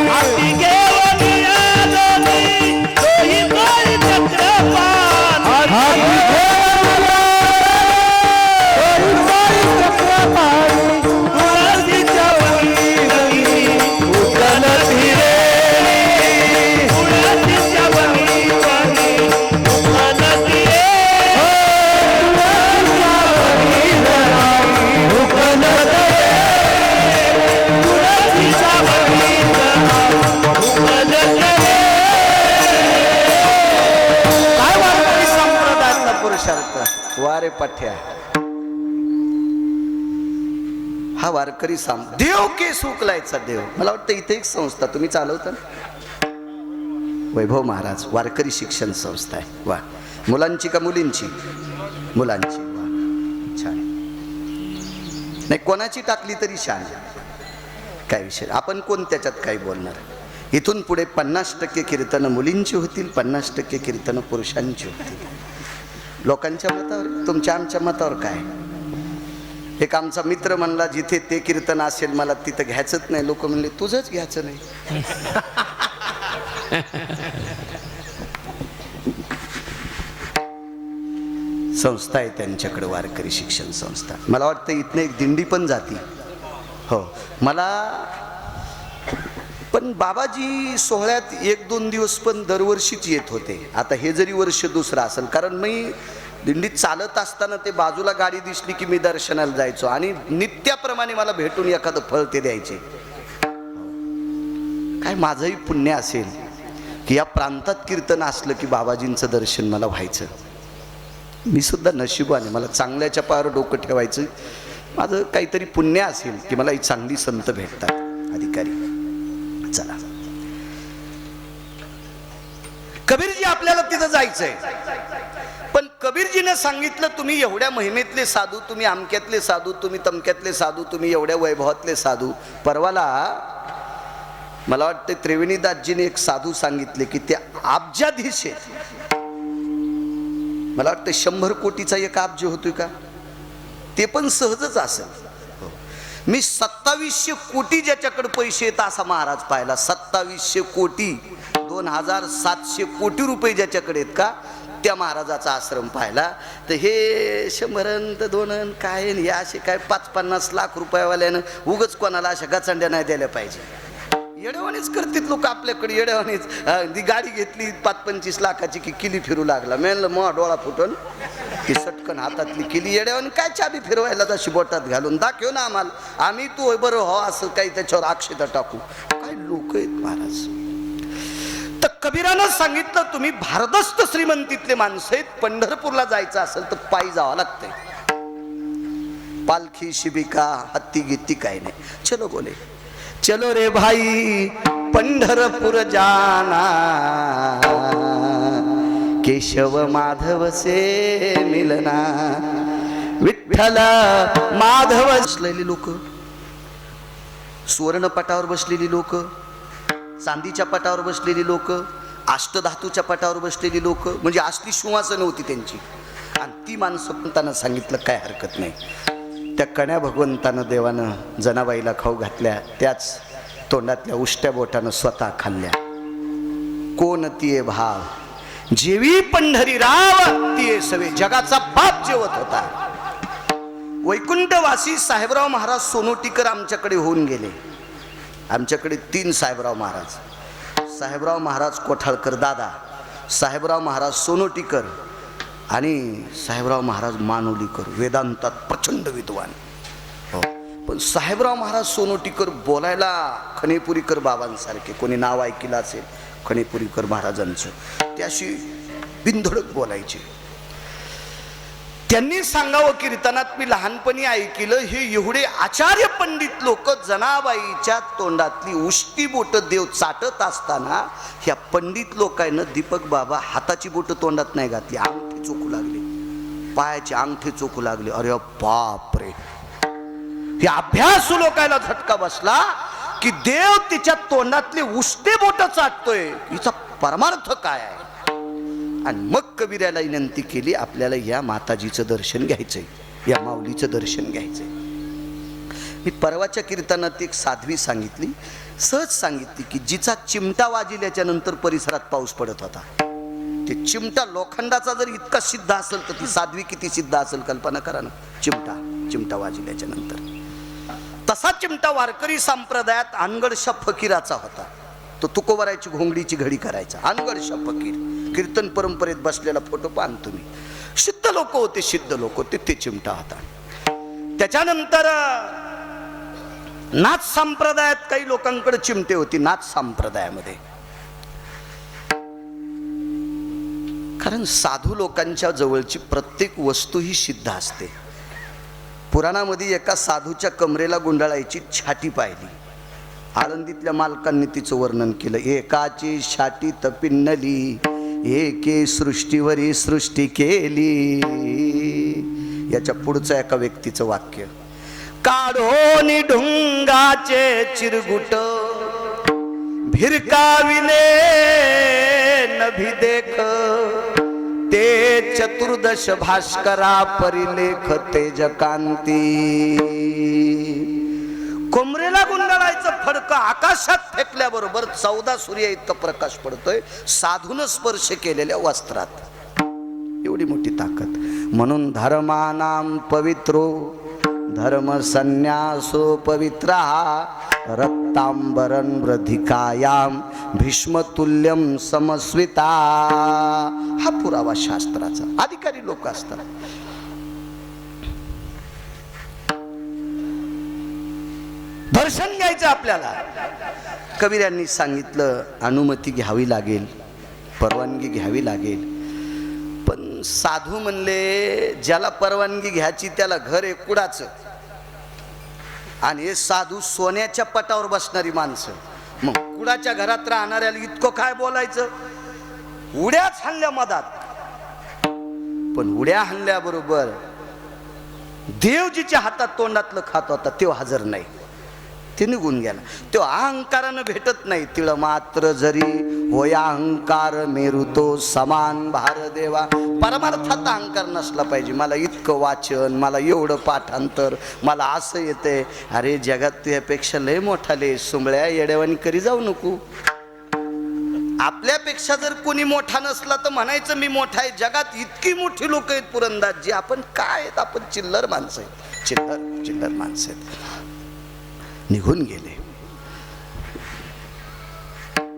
हाती घेऊन आलो नी दोही पाय चक्रपाल. तुळशीच्या वनी उतरती रे. तुळशीच्या वनी उतरती रे. तुळशीच्या वनी उतरती रे. काय वारकरी संप्रदायातला पुरुषार्थ. वारे पठ्या हा वारकरी देव के सुकलायचा देव. मला वाटतं इथे एक संस्था तुम्ही चालवता, वैभव महाराज वारकरी शिक्षण संस्था आहे. वा, मुलांची का मुलींची? मुलांची. वा, छान. नाही कोणाची टाकली तरी छान. काय विषय, आपण कोण त्याच्यात काही बोलणार. इथून पुढे 50% कीर्तनं मुलींची होतील, 50% कीर्तनं पुरुषांची होतील. लोकांच्या मतावर, तुमच्या आमच्या मतावर काय. एक आमचा मित्र म्हणला जिथे ते कीर्तन असेल मला तिथं घ्यायचंच नाही. लोक म्हणले तुझंच घ्यायचं नाही. संस्था आहे त्यांच्याकडे, वारकरी शिक्षण संस्था. मला वाटतं इथनं एक दिंडी पण जाती. हो, मला पण बाबाजी सोहळ्यात 1-2 दिवस पण दरवर्षीच येत होते. आता हे जरी वर्ष दुसरं असेल, कारण मी दिंडीत चालत असताना ते बाजूला गाडी दिसली की मी दर्शनाला जायचो आणि नित्याप्रमाणे मला भेटून एखादं फळ ते द्यायचे. काय माझंही पुण्य असेल की या प्रांतात कीर्तन असलं की बाबाजींचं दर्शन मला व्हायचं. मी सुद्धा नशिबाने, मला चांगल्याच्या पायावर डोकं ठेवायचं, माझं काहीतरी पुण्य असेल की मला ही चांगली संत भेटतात, अधिकारी. चला, कबीरजी आपल्याला तिथं जायचंय. पण कबीरजीने सांगितलं तुम्ही एवढ्या महिमेतले साधू, तुम्ही अमक्यातले साधू, तुम्ही तमक्यातले साधू, तुम्ही एवढ्या वैभवातले साधू. परवाला मला वाटतं त्रिवेणीदासजीने एक साधू सांगितले की ते अब्जाधीश आहेत. मला वाटतं 100 कोटीचा एक अब्ज होतोय का, ते पण सहजच असेल. मी 2700 कोटी ज्याच्याकडे पैसे येत असा महाराज पाहिला. 2700 कोटी, 2700 कोटी रुपये ज्याच्याकडे आहेत का, त्या महाराजाचा आश्रम पाहिला. तर हे 100 2 काय हे असे काय 5-50 लाख रुपयावाल्यानं उगच कोणाला अशा गचांड्या नाही द्यायला पाहिजे. येड्यावानीच करतात लोक आपल्याकडे, येड्यावानीच. ती गाडी घेतली 5-25 लाखाची की किली फिरू लागला. म्हणलं मग डोळा फुटून ती सटकन हातातली किली. येड्यावानी काय चाबी फिरवायला तशी बोटात घालून दाखव ना आम्हाला, आम्ही तू बरं हो असं काही त्याच्यावर अक्षता टाकू. काय लोक आहेत महाराज. तर कबीरानं सांगितलं तुम्ही भारदस्त श्रीमंतीतले माणसं आहेत, पंढरपूरला जायचं असेल तर पायी जावं लागतंय. पालखी शिबिका हत्ती गित्ती काय नाही. चलो बोले, चलो रे भाई पंढरपूर जाना, केशव माधव से मिलना. विठ्ठल माधव बसलेली लोक, सुवर्ण पटावर बसलेली लोक, चांदीच्या पटावर बसलेली लोक, अष्टधातूच्या पटावर बसलेली लोक, म्हणजे असली सिंहासनं होती त्यांची. आणि ती माणसं पण त्यांना सांगितलं काय हरकत नाही. त्या कण्या भगवंतानं देवानं जनाबाईला खाऊ घातल्या, त्याच तोंडातल्या उष्ट्या बोटानं स्वतः खाल्ल्या. कोण तिये भाव जेवी पंढरी राव, तिये सवे जगाचा बाप जेवत होता. वैकुंठवासी साहेबराव महाराज सोनोटीकर आमच्याकडे होऊन गेले. आमच्याकडे 3 साहेबराव महाराज, साहेबराव महाराज कोठाळकर दादा, साहेबराव महाराज सोनोटीकर आणि साहेबराव महाराज मानोलीकर. वेदांतात प्रचंड विद्वान. हो, पण साहेबराव महाराज सोनोटीकर बोलायला खणेपुरीकर बाबांसारखे, कोणी नाव ऐकलं असेल खणेपुरीकर महाराजांचं, त्याशी बिनधडक बोलायचे. त्यांनी सांगावं कीर्तनात मी लहानपणी ऐकलं, हे एवढे आचार्य पंडित लोक जनाबाईच्या तोंडातली उष्टी बोट देव चाटत असताना ह्या पंडित लोकांना दीपक बाबा हाताची बोट तोंडात नाही घातली, अंगठी चोखू लागले, पायाचे अंगठे चोखू लागले. अरे बाप रे, हे अभ्यासू लोकांना झटका बसला की देव तिच्या तोंडातले उष्टे बोट चाटतोय, हिचा परमार्थ काय आहे. आणि मग कबीराला विनंती केली, आपल्याला या माताजीचं दर्शन घ्यायचंय, या माऊलीचं दर्शन घ्यायचंय. मी परवाच्या कीर्तनात एक साध्वी सांगितली, सहज सांगितली की जिचा चिमटा वाजिल्याच्या नंतर परिसरात पाऊस पडत होता. ते चिमटा लोखंडाचा जर इतका सिद्ध असेल तर ती साध्वी किती सिद्ध असेल कल्पना करा ना. चिमटा वाजिल्याच्या नंतर तसा चिमटा वारकरी संप्रदायात अनगडशा फकीराचा होता. तो तुकोबारायची घोंगडीची घडी करायचा. अनगडशा फकीर, कीर्तन परंपरेत बसलेला फोटो पाहन तुम्ही. सिद्ध लोक होते, सिद्ध लोक होते, ते चिमटा होता. त्याच्यानंतर नाथ संप्रदायात काही लोकांकडे चिमटे होती. नाथ संप्रदायामध्ये कारण साधू लोकांच्या जवळची प्रत्येक वस्तू ही सिद्ध असते. पुराणामध्ये एका साधूच्या कमरेला गुंडाळायची छाटी पाहिली. आळंदीतल्या मालकांनी तिचं वर्णन केलं. एकाची छाटी तपिन्नली, एके सृष्टीवरी सृष्टी केली. याच्या पुढचं एका व्यक्तीचं वाक्य, काढोनी ढुंगाचे चिरगुट भिरकाविले नभी देख ते चतुर्दश भास्करा परिलेख तेजकांती. कोंबरेला गुंडाळायचं फडकं आकाशात फेकल्याबरोबर 14 सूर्य इतका प्रकाश पडतोय साधून स्पर्श केलेल्या वस्त्रात. एवढी मोठी ताकद. म्हणून धर्मानाम पवित्रो धर्म संन्यासो पवित्रा रक्तांबरं वृधिकायाम भीष्मतुल्यम समस्विता. हा पुरावा शास्त्राचा. अधिकारी लोक असतात. दर्शन घ्यायचं आपल्याला. कबीरांनी सांगितलं अनुमती घ्यावी लागेल, परवानगी घ्यावी लागेल. पण साधू म्हणले ज्याला परवानगी घ्यायची त्याला घर आहे कुडाचं, आणि हे साधू सोन्याच्या पटावर बसणारी माणसं. मग कुडाच्या घरात राहणाऱ्याला इतकं काय बोलायचं. उड्याच हाणल्या मधात. पण उड्या हाणल्याबरोबर देवजीच्या हातात तोंडातलं खात होता तो हजर नाही. ते निघून गेला. तो अहंकारानं भेटत नाही. तिळ मात्र जरी होया अहंकार मेरुतो समान भार देवा. परमार्थात अहंकार नसला पाहिजे. मला इतकं वाचन, मला एवढं पाठांतर, मला असं येतंय. अरे जगात तुझ्यापेक्षा लय मोठाले सुंबळ्या येड्यावानी करी जाऊ नको. आपल्यापेक्षा जर कोणी मोठा नसला तर म्हणायचं मी मोठा आहे. जगात इतकी मोठी लोक आहेत पुरंदाजी. आपण काय आहेत? आपण चिल्लर माणसं आहेत. चिल्लर माणसं आहेत. निघून गेले.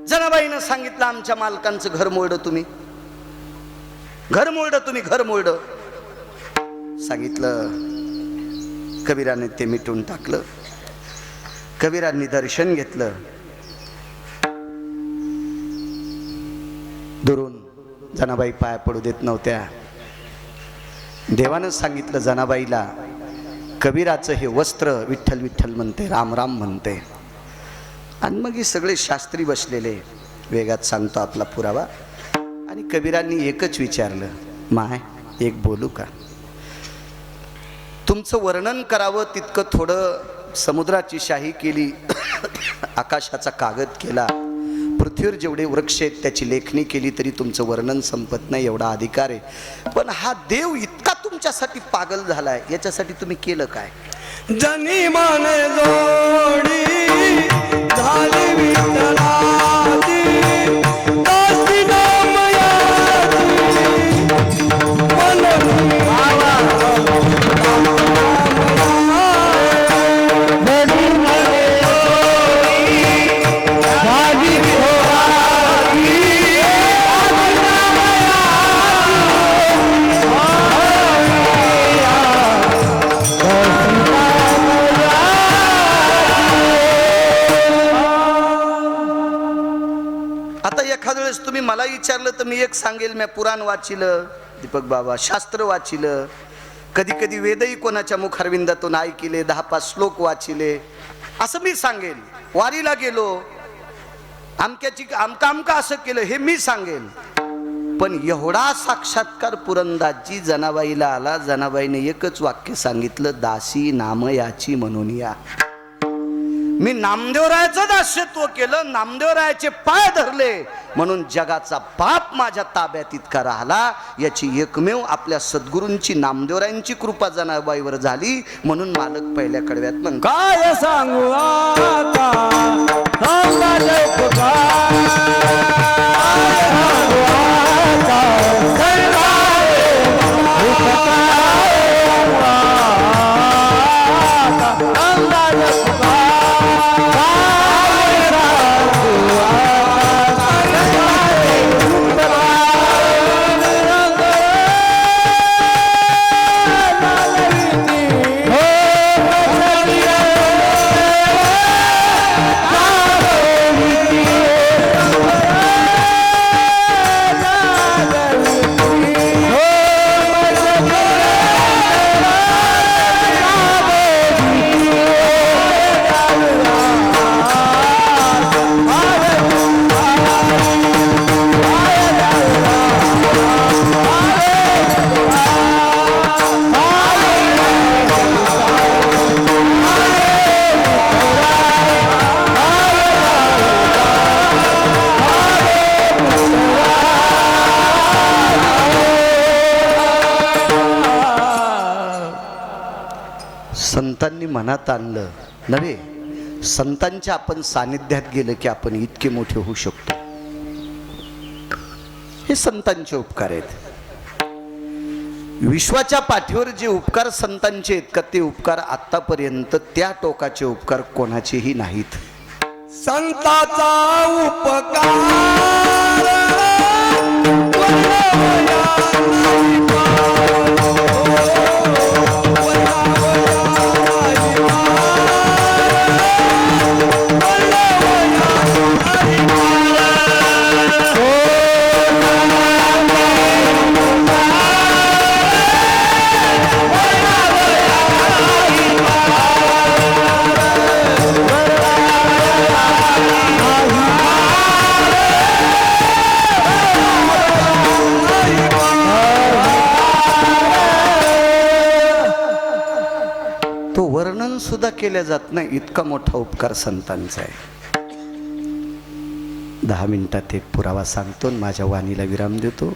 जनाबाईनं सांगितलं आमच्या मालकांचं घर मोडलं तुम्ही, घर मोडलं तुम्ही, घर मोडलं सांगितलं. कबीराने ते मिटून टाकलं. कबीरांनी दर्शन घेतलं. दुरून जनाबाई पाया पडू देत नव्हत्या. देवानं सांगितलं जनाबाईला कबीराचं हे वस्त्र विठ्ठल विठ्ठल म्हणते, राम राम म्हणते. आणि मग हे सगळे शास्त्री बसलेले. वेगात सांगतो आपला पुरावा. आणि कबीरांनी एकच विचारलं, माय एक बोलू का? तुमचं वर्णन करावं तितकं थोडं समुद्राची शाही केली, आकाशाचा कागद केला, पृथ्वीवर जेवढे वृक्ष आहेत त्याची लेखणी केली तरी तुमचं वर्णन संपत नाही एवढा अधिकार आहे. पण हा देव इतका तुमच्यासाठी पागल झालाय, याच्यासाठी तुम्ही केलं काय? जनी मन जोडी झाली विठ्ठलाची, दासी नामयाची, मनोनी तुम्ही मला विचारलं तर मी एक सांगेल. मी पुराण वाचिलं दीपक बाबा, शास्त्र वाचिलं, कधी कधी वेदही कोणाच्या मुखारविंदातून ऐकिले, 10-5 श्लोक वाचिले, असं मी सांगेल. वारीला गेलो, आमका असं केलं हे मी सांगेल. पण एवढा साक्षात्कार पुरंदाजी जनाबाईला आला. जनाबाईने एकच वाक्य सांगितलं, दासी नामयाची म्हणून या. मी नामदेवरायाचं दास्यत्व केलं, नामदेवरायाचे पाय धरले म्हणून जगाचा बाप माझ्या ताब्यात इतका राहिला. याची एकमेव आपल्या सद्गुरूंची नामदेवरायांची कृपा जनाबाईवर झाली. म्हणून मालक पहिल्या कडव्यात म्हण, काय सांगू आता संतांनी मनात आणलं नव्हे, संतांच्या आपण सानिध्यात गेलं की आपण इतके मोठे होऊ शकतो. हे संतांचे उपकार आहेत. विश्वाच्या पाठीवर जे उपकार संतांचे आहेत का, ते उपकार आतापर्यंत त्या टोकाचे उपकार कोणाचेही नाहीत. संताचा उपकार सुद्धा केल्या जात नाही, इतका मोठा उपकार संतांचा आहे. 10 मिनिटात एक पुरावा सांगतो, माझ्या वाणीला विराम देतो.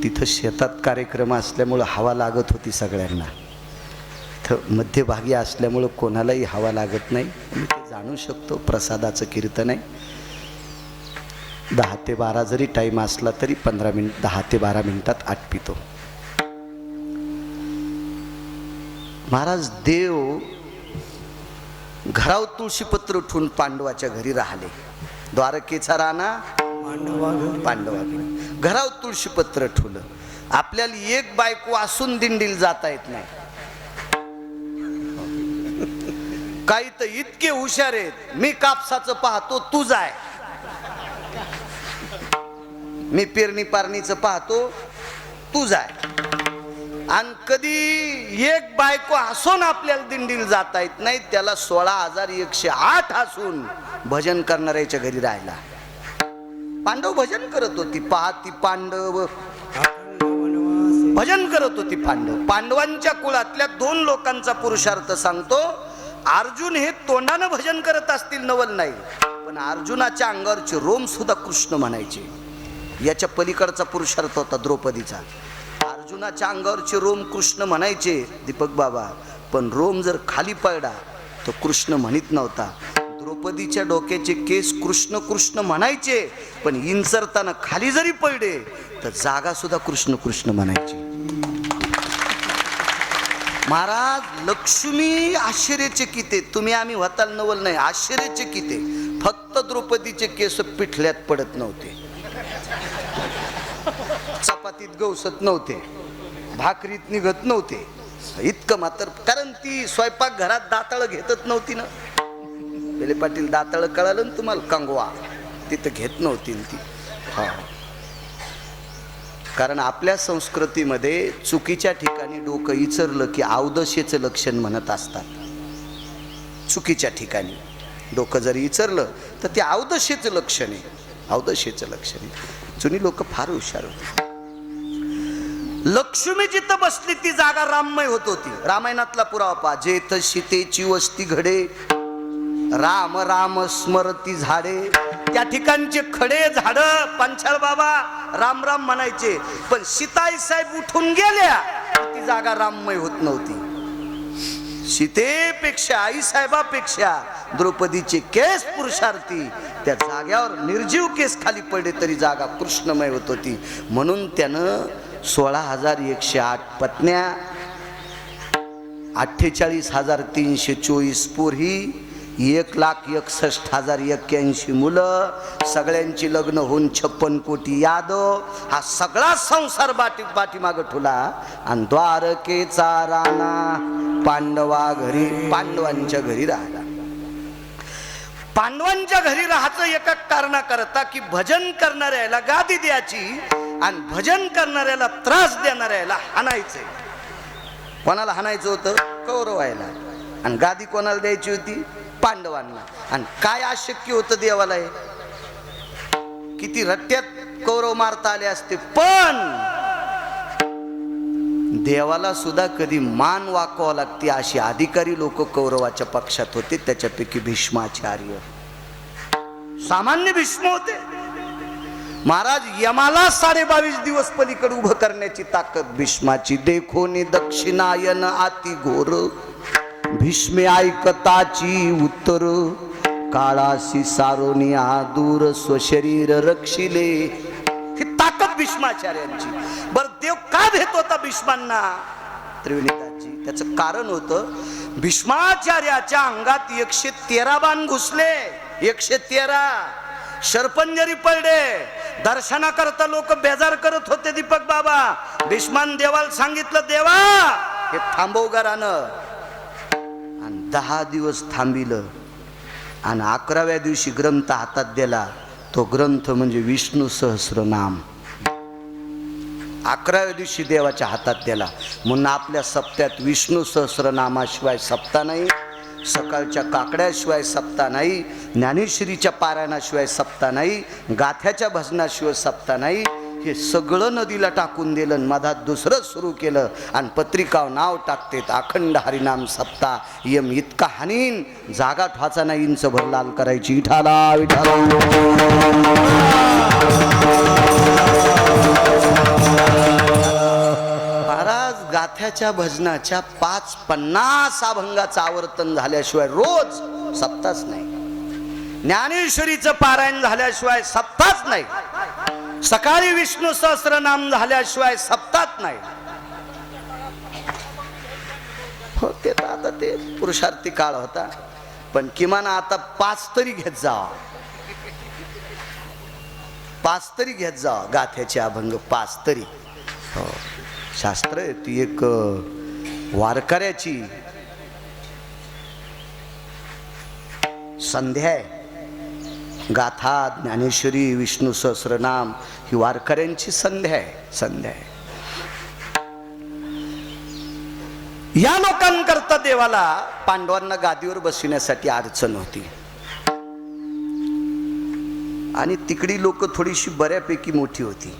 तिथं शेतात कार्यक्रम असल्यामुळं हवा लागत होती सगळ्यांना. इथं मध्यभागी असल्यामुळं कोणालाही हवा लागत नाही. मी ते जाणू शकतो. प्रसादाचं कीर्तन आहे. 10 ते 12 जरी टाईम असला तरी 10 ते 12 मिनिटात आटपितो. महाराज देव घराव तुळशीपत्र उठून पांडवाच्या घरी राहिले. द्वारकेचा राणा पांडवा घराव तुळशीपत्र ठेवलं. आपल्याला एक बायको असून दिंडीला जाता येत नाही. काही तर इतके हुशार आहेत, मी कापसाचं पाहतो तू जाय, मी पेरणी पारणीचं पाहतो तू जाय. आणि कधी एक बायको असून आपल्याला दिंडीला जाता येत नाही, त्याला 16,108 असून भजन करणाऱ्याच्या घरी राहिला. पांडव भजन करत होती. पाहती पांडव भजन करत होती. पांडवांच्या कुळातल्या 2 लोकांचा पुरुषार्थ सांगतो. अर्जुन हे तोंडानं भजन करत असतील नवल नाही, पण अर्जुनाच्या अंगावरचे रोम सुद्धा कृष्ण म्हणायचे. याच्या पलीकडचा पुरुषार्थ होता द्रौपदीचा. अर्जुनाच्या अंगावरचे रोम कृष्ण म्हणायचे दीपक बाबा, पण रोम जर खाली पडला तो कृष्ण म्हणत नव्हता. द्रौपदीच्या डोक्याचे केस कृष्ण कृष्ण म्हणायचे, पण इंचरताना खाली जरी पडले तर जागा सुद्धा कृष्ण कृष्ण म्हणायची. महाराज लक्ष्मी आश्चर्यचकित आहे. तुम्ही आम्ही होताल नवल नाही, आश्चर्यचकित आहे. फक्त द्रौपदीचे केस पिठल्यात पडत नव्हते, चपातीत गवसत नव्हते, भाकरीत निघत नव्हते. इतकं मात्र, कारण ती स्वयंपाक घरात दाताळ घेतच नव्हती ना. बेले पाटील दाताळ कळालं ना तुम्हाला, कंगवा तिथं घेत नव्हती ती. हा, कारण आपल्या संस्कृतीमध्ये चुकीच्या ठिकाणी डोकं इचरलं की अवदशेचं लक्षण म्हणत असतात. चुकीच्या ठिकाणी डोकं जरी इचरलं तर ते अवदशेचं लक्षण आहे. अवदशेचं लक्षण आहे. जुनी लोक फार हुशार होती. लक्ष्मी जिथं बसली ती जागा राममय होत होती. रामायणातला पुरावा पहा. जेथ सीतेची वस्ती घडे, राम राम स्मरती झाडे. त्या ठिकाणचे खडे झाड पंचाळ बाबा राम राम म्हणायचे, पण सीताई साहेब उठून गेल्या ती जागा राममय होत नव्हती. सीतेपेक्षा आई साहेबापेक्षा द्रौपदीचे केस पुरुषार्थी, त्या जाग्यावर निर्जीव केस खाली पडले तरी जागा कृष्णमय होत होती. म्हणून त्यानं 16,108 पत्न्या, 48,324 पोरी, 1,61,081 मुलं, सगळ्यांची लग्न होऊन 56 कोटी यादव. हा सगळा संसार पाठीमागं ठुला आणि द्वारकेचा राणा पांडवांच्या घरी राहिला. पांडवांच्या घरी राहायचं एका कारणाकरता की भजन करणाऱ्याला गादी द्यायची आणि भजन करणाऱ्याला त्रास देणाऱ्याला हाणायचंय. कोणाला हाणायचं होतं? कौरवायला. आणि गादी कोणाला द्यायची होती? पांडवांना. आणि काय अशक्य होतं देवाला? किती रट्ट्यात कौरव मारता आले असते, पण देवाला सुद्धा कधी मान वाकावं लागते अशी अधिकारी लोक कौरवाच्या पक्षात होते. त्याच्यापैकी भीष्माचार्य सामान्य भीष्म होते. महाराज यमाला 22.5 दिवस पलीकडे उभं करण्याची ताकद भीष्माची. देखोनी दक्षिणायन आती घोर, भीष्मे ऐकताची उत्तर, काळाशी सारोनी दूर स्वशरीर रक्षिले. ही ताकद भीष्माचार्यांची. बर देव का भेट होता भीष्मांना? त्रिवेणीदासजी, त्याचं कारण होतं भीष्माचार्याच्या अंगात 113 बाण घुसले. 113 शरपंजरी पडले. दर्शनाकरता लोक बेजार करत होते. दीपक बाबा भीष्मान देवाला सांगितलं, देवा हे थांबव घरानं. आणि 10 दिवस थांबिलं. आणि 11व्या दिवशी ग्रंथ हातात दिला. तो ग्रंथ म्हणजे विष्णू सहस्रनाम. 11व्या दिवशी देवाच्या हातात दिला. म्हणून आपल्या सप्त्यात विष्णू सहस्रनामाशिवाय सप्ताह नाही, सकाळच्या काकड्याशिवाय सप्ताह नाही, ज्ञानेश्वरीच्या पारायणाशिवाय सप्ताह नाही, गाथ्याच्या भजनाशिवाय सप्ताह नाही. हे सगळं नदीला टाकून दिलं. मधात दुसरं सुरू केलं आणि पत्रिकाव नाव टाकतेत अखंड हरिनाम सप्ताह. यम इतका हानीन जागा ठवाचा नाही. इंच भर लाल करायची. विठाला विठाला. महाराज गाथ्याच्या भजनाच्या 550 अभंगाचं आवर्तन झाल्याशिवाय रोज सप्ताहच नाही. ज्ञानेश्वरीचं पारायण झाल्याशिवाय सप्ताहच नाही. सकाळी विष्णू सहस्रनाम झाल्याशिवाय सप्ताहच नाही. हो ते तर आता ते पुरुषार्थी काळ होता. पण किमान आता 5 तरी घेत जा. 5 तरी घेत जा गाथ्याचे अभंग. 5 तरी. हो शास्त्र आहे. ती एक वारकऱ्याची संध्या आहे. गाथा ज्ञानेश्वरी विष्णू सहस्रनाम ही वारकऱ्यांची संध्या आहे. संध्या आहे. या लोकांकरता देवाला पांडवांना गादीवर बसविण्यासाठी अडचण होती. आणि तिकडी लोक थोडीशी बऱ्यापैकी मोठी होती.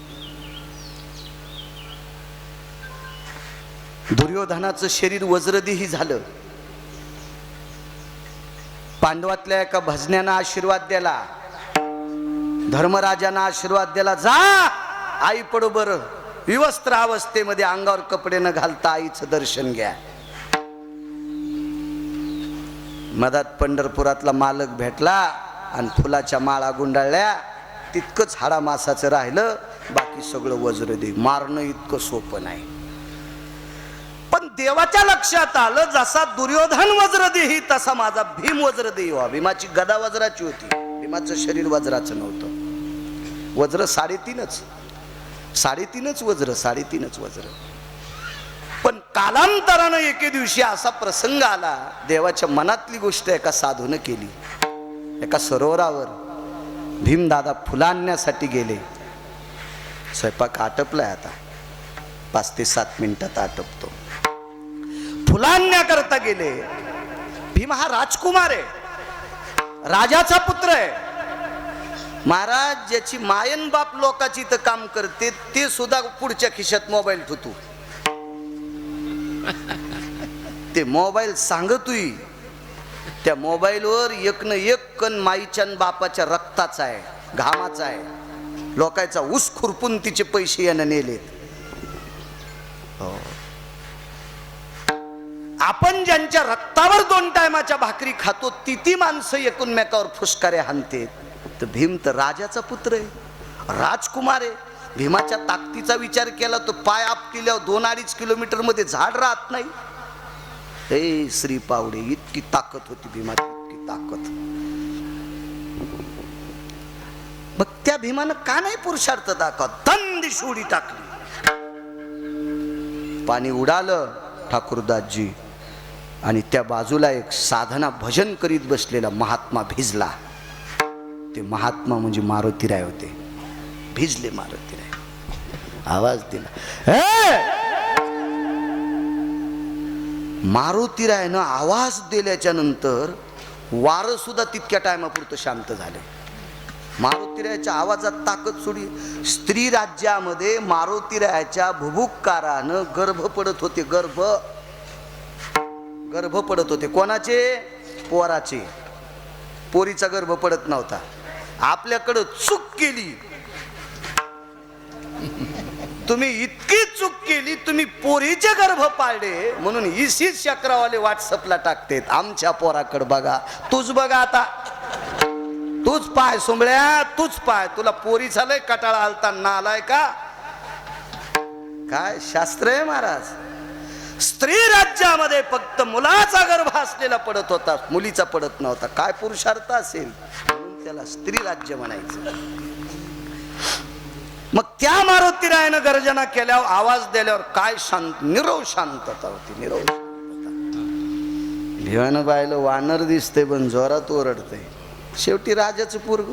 दुर्योधनाचं शरीर वज्रदेही झालं. पांडवातल्या एका भजन्यानं आशीर्वाद दिला. धर्मराजांना आशीर्वाद दिला, जा आई बरोबर विवस्त्र अवस्थेमध्ये अंगावर कपडे न घालता आईचं दर्शन घ्या. मधात पंढरपुरातला मालक भेटला आणि फुलाच्या माळा गुंडाळल्या. तितकंच हाडामासाचं राहिलं. बाकी सगळं वज्रदेही. मारणं इतकं सोपं नाही. पण देवाच्या लक्षात आलं जसा दुर्योधन वज्रदेही तसा माझा भीम वज्रदेही व्हा. भीमाची गदा वज्राची होती. भीमाचं शरीर वज्राचं नव्हतं. वज्र 3.5 वज्र. 3.5 वज्र. पण कालांतरानं एके दिवशी असा प्रसंग आला. देवाच्या मनातली गोष्ट एका साधूनं केली. एका सरोवरावर भीमदादा फुलं आणण्यासाठी गेले. स्वयंपाक आटपलाय आता. 5 ते 7 मिनिटात आटपतो. फुलं आणण्याकरता गेले. भीम हा राजकुमार आहे. राजाचा पुत्र आहे. महाराज ज्याची मायन बाप लोकाची तर काम करते ते सुद्धा पुढच्या खिशात मोबाईल ठेवतो. ते मोबाईल सांगतोय. त्या मोबाईलवर एक न एक कण माईच्या बापाच्या रक्ताचा आहे, घामाचा आहे. लोकांचा ऊस खुरपून तिचे पैसे यानं नेलेत. आपण ज्यांच्या रक्तावर 2 टायमाच्या भाकरी खातो ती माणसं एकूणमेकावर फुसकारे हाणते. तर भीम तर राजाचा पुत्र आहे, राजकुमार आहे. भीमाच्या ताकदीचा विचार केला तर पाय आप केल्यावर 2-2.5 किलोमीटर मध्ये झाड राहत नाही. हे श्री पावडे इतकी ताकद होती भीमाची. इतकी ताकद. मग त्या भीमानं का नाही पुरुषार्थ दाखवत? दंदिश उडी टाकली. पाणी उडालं ठाकूरदासजी. आणि त्या बाजूला एक साधना भजन करीत बसलेला महात्मा भिजला. ते महात्मा म्हणजे मारुतीराय होते. भिजले मारुतीराय. आवाज दिला. मारुतीरायनं आवाज दिल्याच्या नंतर वारं सुद्धा तितक्या टायमापुरतं शांत झालं. मारुतीरायाच्या आवाजात ताकद सोडी. स्त्री राज्यामध्ये मारुतीरायाच्या भुभुक्कारानं गर्भ पडत होते. गर्भ पडत होते. कोणाचे? पोराचे. पोरीचा गर्भ पडत नव्हता. आपल्याकडं चूक केली तुम्ही इतकी चूक केली, तुम्ही पोरीचे गर्भ पाळले म्हणून इसीच चक्रवाले व्हॉट्सअपला टाकतेत, आमच्या पोराकडे बघा. तूच बघा आता, तूच पाय सोंबळ्या, तूच पाय. तुला पोरी झालंय कटाळा आलता नालाय का? काय शास्त्र आहे महाराज? स्त्री राज्यामध्ये फक्त मुलाचा गर्भ असलेला पडत होता, मुलीचा पडत नव्हता. काय पुरुषार्थ असेल? म्हणून त्याला स्त्री राज्य म्हणायचं. मग त्या मारुतीरायानं गर्जना केल्यावर, आवाज दिल्यावर काय शांत, निरव शांतता होती, निरव शांतता. भिवानं बायलं वानर दिसते पण जोरात ओरडते. शेवटी राजाचं पोरग,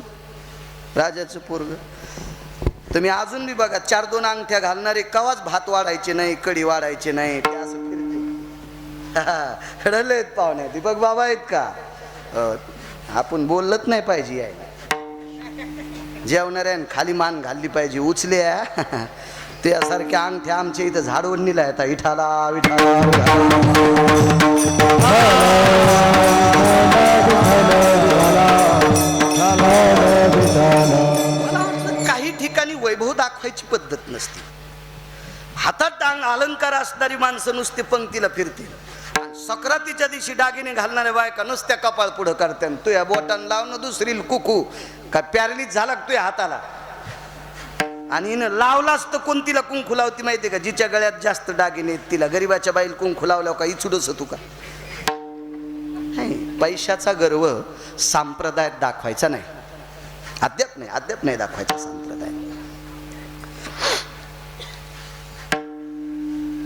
राजाचं पोरग. तुम्ही अजून बी बघा, 4-2 अंगठ्या घालणारे कवाच भात वाढायचे नाही, कढी वाढायचे नाही, ते असं फिरते. खडलेत पाहुण्या, दीपक बाबा आहेत का? आपण बोललंच नाही पाहिजे आहे. जेवणाऱ्या खाली मान घालली पाहिजे, उचल्या त्यासारख्या अंगठ्या आमच्या इथं झाडवणीला येतात. विठाला काही ठिकाणी वैभव दाखवायची पद्धत नसते. हातात अलंकार असणारी माणसं नुसते पंक्तीला फिरतील. सक्रातीच्या दिवशी दागिने घालणाऱ्या बायका नुसत्या कपाळ पुढं करत्या. तू या बोटान लावणं दुसरी कुकू का पॅरलीच झाला तुझ्या हाताला. आणि हिनं लावलाच तर कोणतीला कुंकू लावती माहितीये का? जिच्या गळ्यात जास्त दागिने तिला. गरीबाच्या बाईला कुंकू लावल्यावर का इचुडस तू का? पैशाचा गर्व संप्रदायात दाखवायचा नाही. अद्याप नाही दाखवायचा संप्रदाय.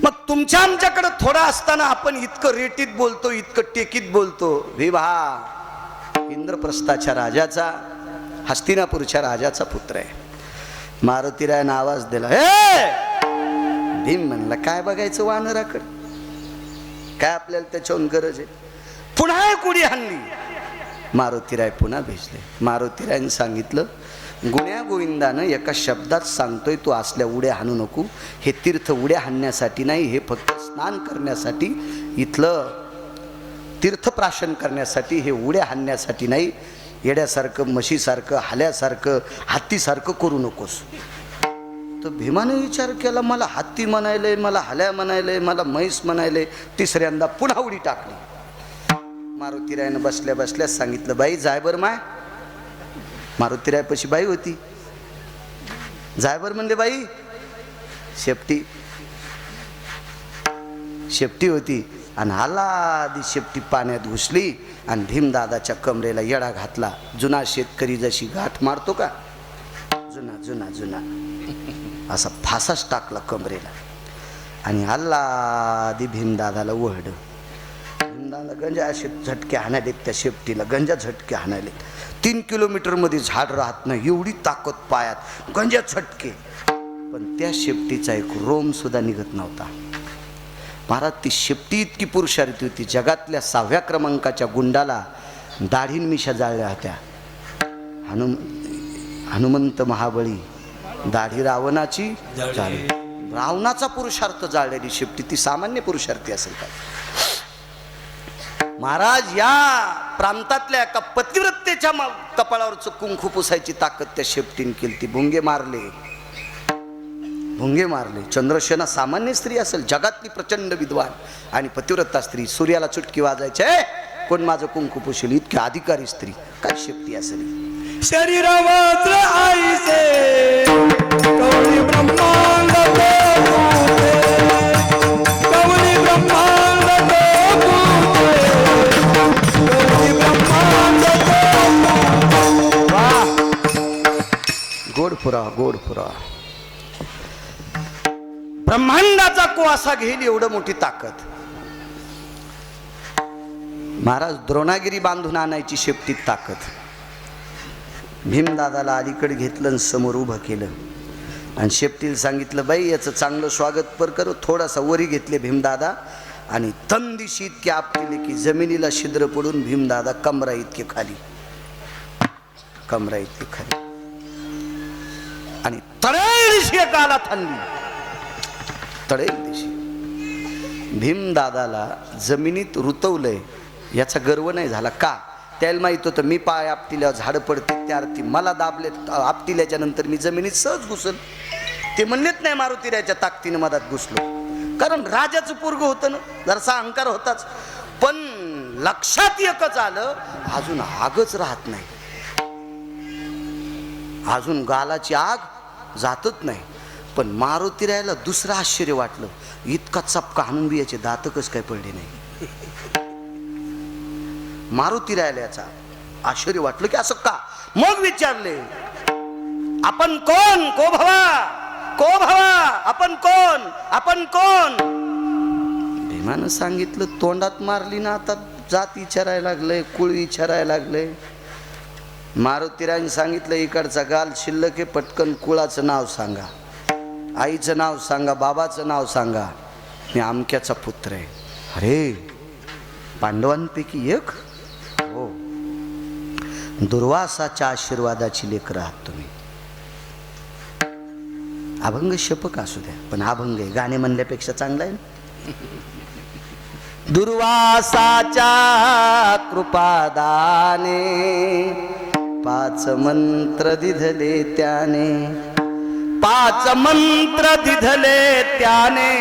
मग तुमच्या आमच्याकडे थोडं असताना आपण इतकं रेटीत बोलतो, इतकं टेकीत बोलतो. विवाह इंद्रप्रस्थाच्या राजाचा, हस्तिनापूरच्या राजाचा पुत्र आहे. मारुतीरायानं आवाज दिला, हे भीम म्हणला, काय बघायचं वानराकडे? काय आपल्याला त्याच्याहून गरज आहे? पुन्हा एक उडी हाणली. मारुतीराय पुन्हा भिजले. मारुतीरायानं सांगितलं, गुण्या गोविंदानं एका शब्दात सांगतोय, तू असल्या उड्या हाणू नको. हे तीर्थ उड्या हाणण्यासाठी नाही, हे फक्त स्नान करण्यासाठी, इथलं तीर्थप्राशन करण्यासाठी, हे उड्या हाणण्यासाठी नाही. येड्यासारखं, म्हशीसारखं, हाल्यासारखं, हत्तीसारखं करू नकोस. तर भीमाने विचार केला, मला हत्ती म्हणायलंय, मला हाल्या म्हणायलंय, मला म्हैस म्हणायलंय. तिसऱ्यांदा पुन्हा उडी टाकली. मारुतीरायानं बसल्या बसल्याच सांगितलं, बाई जाय बर माय. मारुतीरायापाशी बाई होती. जाय बर म्हणले बाई. शेपटी होती. आणि आला शेपटी पाण्यात घुसली आणि भीमदादाच्या कमरेला येडा घातला. जुना शेतकरी जशी गाठ मारतो का, जुना असा फासाच टाकला कमरेला. आणि आला भीमदादाला वहड. भीमदादा गंजा असे झटके हाणाले, त्या शेपटीला गंजा झटके हाणाले. 3 किलोमीटर मध्ये झाड राहत नाही, एवढी ताकद पायात, गंजा झटके. पण त्या शेपटीचा एक रोम सुद्धा निघत नव्हता. महाराज, ती शेपटी इतकी पुरुषार्थी होती. जगातल्या 6व्या क्रमांकाच्या गुंडाला दाढीन मिशा जाळल्या होत्या. हनुमंत महाबळी दाढी रावणाची जाळली. रावणाचा पुरुषार्थ जाळलेली शेपटी ती सामान्य पुरुषार्थी असेल का? महाराज, या प्रांतातल्या एका पतिव्रतेच्या कपाळावरचं कुंकू पुसायची ताकद त्या शेपटीने केली. ती भुंगे मारले. चंद्रसेना सामान्य स्त्री असेल, जगातली प्रचंड विद्वान आणि पतिव्रता स्त्री. सूर्याला चुटकी वाजायचे, कोण माझं कुंकू पुशील, इतकी अधिकारी स्त्री. काय शेपटी असेल? शरीरावर आईचे कवळी ब्रह्मांड कवळी ब्रह्मांड गोड पुरावा. ब्रह्मांडाचा कोळसा घेईल एवढं मोठी ताकद. महाराज, द्रोणागिरी बांधून आणायची शेपटीत ताकद. भीमदादाला अलीकडे घेतलं आणि समोर उभं केलं आणि शेपटीला सांगितलं, बाई याचं चांगलं स्वागत पर करू. थोडासा वरी घेतले भीमदादा आणि तंदिशी इतके आपले की जमिनीला छिद्र पडून भीमदादा कमरा इतके खाली आणि तळेल दिशी एकाला थांबली. तळेल दिशी भीमदादाला जमिनीत रुतवलंय याचा गर्व नाही झाला का? त्याला माहित होतं, मी पाय आपटिल्यावर झाड पडते, त्या अर्थी मला दाबले आपटिल्याच्या नंतर मी जमिनीत सहज घुसल. ते म्हणलेत नाही मारुतीरायाच्या ताकदीने मधात घुसलो, कारण राजाचं पोरग होतं ना, जरासा अहंकार होताच. पण लक्षात एकच आलं, अजून आगच राहत नाही, अजून गालाची आग जातच नाही. पण मारुतीरायाला दुसरं आश्चर्य वाटलं, इतका चपका हाणून बी याचे दात कस काय पडले नाही. मारुतीरायाला याचा आश्चर्य वाटलं की असं का. मग विचारले, आपण कोण? को भवा, को भवा, आपण कोण, आपण कोण? भीमानं सांगितलं, तोंडात मारली ना, आता जात विचारायला लागलंय, कुळ विचारायला लागलंय. मारुतीरायाने सांगितलं, इकडचा गाल शिल्लक आहे, पटकन कुळाचं नाव सांगा, आईचं नाव सांगा, बाबाचं नाव सांगा, मी आमक्याचा पुत्र आहे. अरे, पांडवांपैकी एक? हो. दुर्वासाच्या आशीर्वादाची लेकरं आहात तुम्ही. अभंग शपक असू द्या, पण अभंग आहे, गाणे म्हणल्यापेक्षा चांगला आहे ना. दुर्वासाच्या कृपादाने 5 मंत्र दिधले त्याने, 5 मंत्र दिधले त्याने,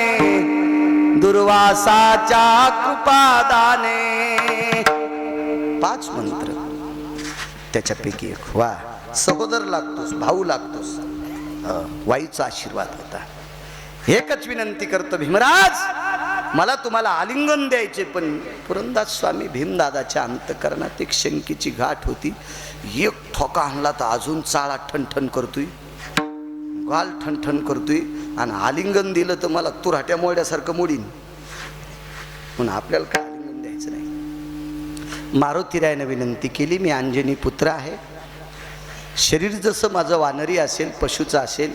दुर्वासाच्या कृपादाने. 5 मंत्र, त्याच्यापैकी एक. वा, सहोदर लागतोस, भाऊ लागतोस. वाईचा आशीर्वाद होता. एकच विनंती करतो भीमराज, मला तुम्हाला आलिंगन द्यायचे. पण पुरंदास स्वामी भीमदादाच्या अंतकरणात एक शंकेची गाठ होती. एक ठोका आणला तर अजून चाळा ठणठण करतोय, गाल ठणठण करतोय, आणि आलिंगन दिलं तर मला तुराट्या मोड्यासारखं मोडीन. म्हणून आपल्याला काय आलिंगन द्यायचं नाही. मारुतीरायाने विनंती केली, मी अंजनी पुत्र आहे, शरीर जसं माझं वानरी असेल, पशुचं असेल,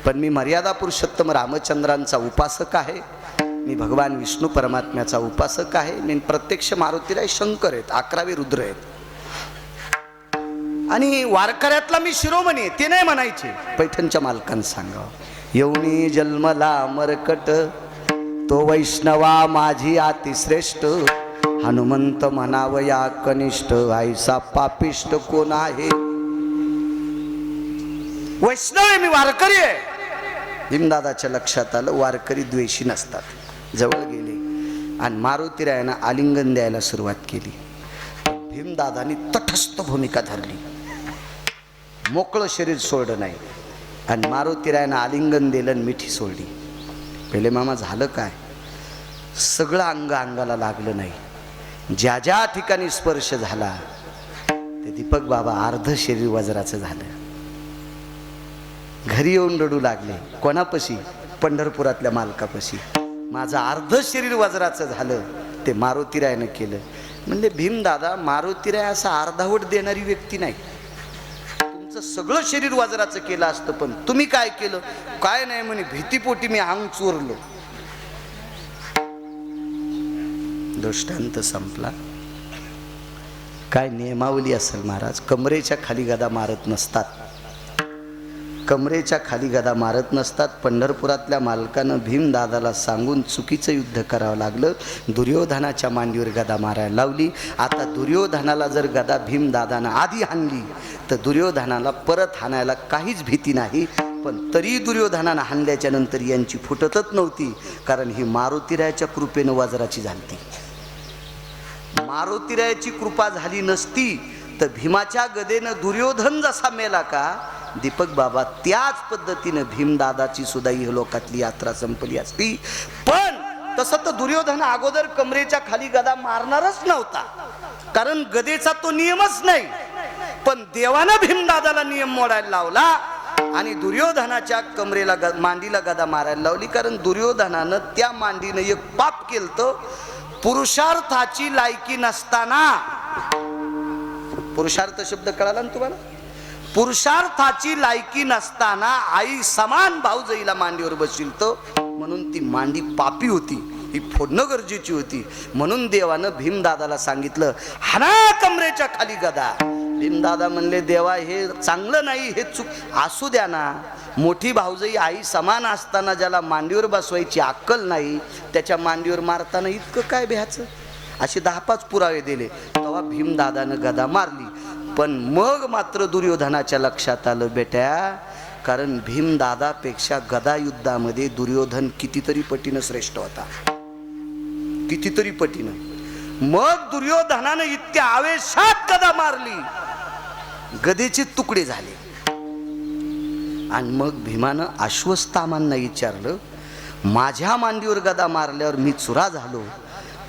पण मी मर्यादा पुरुषोत्तम रामचंद्रांचा उपासक आहे, मी भगवान विष्णू परमात्म्याचा उपासक आहे. मी प्रत्यक्ष मारुतीराय शंकर आहेत, 11वे रुद्र आहेत, आणि वारकऱ्यातला मी शिरोमणी आहे, ते नाही म्हणायचे. पैठणच्या मालकांना सांगावं, येऊनी जन्मला मरकट, तो वैष्णवा माझी अतिश्रेष्ठ, हनुमंत म्हणावया कनिष्ठ, आईसा पापिष्ट कोण आहे. वैष्णव आहे मी, वारकरी आहे. भीमदादाच्या लक्षात आलं, वारकरी द्वेषी नसतात. जवळ गेले आणि मारुतीरायानं आलिंगन द्यायला सुरुवात केली. भीमदादानी तटस्थ भूमिका धरली, मोकळं शरीर सोडलं नाही, आणि मारुतीरायानं आलिंगन दिलं आणि मिठी सोडली. पहिले मामा झालं काय, सगळं अंग अंगाला लागलं नाही. ज्या ज्या ठिकाणी स्पर्श झाला ते दीपक बाबा अर्ध शरीर वज्राचं झालं. घरी येऊन रडू लागले. कोणापाशी? पंढरपुरातल्या मालकापाशी. माझं अर्ध शरीर वज्राचं झालं, ते मारुतीरायानं केलं. म्हणजे भीमदादा, मारुतीराय असा अर्धावट देणारी व्यक्ती नाही. तुमचं सगळं शरीर वज्राचं केलं असतं, पण तुम्ही काय केलं? काय नाही म्हणे, भीतीपोटी मी अंग चोरलो. दृष्टांत संपला. काय नियमावली असेल महाराज, कमरेच्या खाली गदा मारत नसतात, कमरेच्या खाली गदा मारत नसतात. पंढरपुरातल्या मालकानं भीमदादाला सांगून चुकीचं युद्ध करावं लागलं. दुर्योधनाच्या मांडीवर गदा मारायला लावली. आता दुर्योधनाला जर गदा भीमदादानं आधी हाणली तर दुर्योधनाला परत हाणायला काहीच भीती नाही. पण तरी दुर्योधनानं हाणल्याच्या नंतर यांची फुटतच नव्हती, कारण ही मारुतीरायाच्या कृपेनं वज्राची झालती. मारुतीरायाची कृपा झाली नसती तर भीमाच्या गदेनं दुर्योधन जसा मेला का, दीपक बाबा त्याच पद्धतीनं भीमदादाची सुद्धा इहलोकातली यात्रा संपली असती. पण तसं तर दुर्योधन अगोदर कमरेच्या खाली गदा मारणारच नव्हता, कारण गदेचा तो नियमच नाही. पण देवानं भीमदादाला नियम मोडायला लावला आणि दुर्योधनाच्या कमरेला मांडीला गदा मारायला लावली. कारण दुर्योधनानं त्या मांडीनं एक पाप केलं, पुरुषार्थाची लायकी नसताना. पुरुषार्थ शब्द कळाला ना तुम्हाला? पुरुषार्थाची लायकी नसताना आई समान भाऊजाईला मांडीवर बसविलतो, म्हणून ती मांडी पापी होती, ही फोडणं गरजेची होती. म्हणून देवानं भीमदादाला सांगितलं, हाना कमरेच्या खाली गदा. भीमदादा म्हणले, देवा हे चांगलं नाही, हे चूक असू द्या ना. मोठी भाऊजाई आई समान असताना ज्याला मांडीवर बसवायची अक्कल नाही, त्याच्या मांडीवर मारताना इतकं काय भ्याचं? असे 10-5 पुरावे दिले. तेव्हा भीमदादानं गदा मारली. पण मग मात्र दुर्योधनाच्या लक्षात आलं, बेट्या कारण भीमदादापेक्षा गदा युद्धामध्ये दुर्योधन कितीतरी पटीनं श्रेष्ठ होता, कितीतरी पटीनं. मग दुर्योधनानं इतक्या आवेशात गदा मारली, गदेचे तुकडे झाले. आणि मग भीमानं अश्वत्थामांना विचारलं, माझ्या मांडीवर गदा मारल्यावर मी चुरा झालो,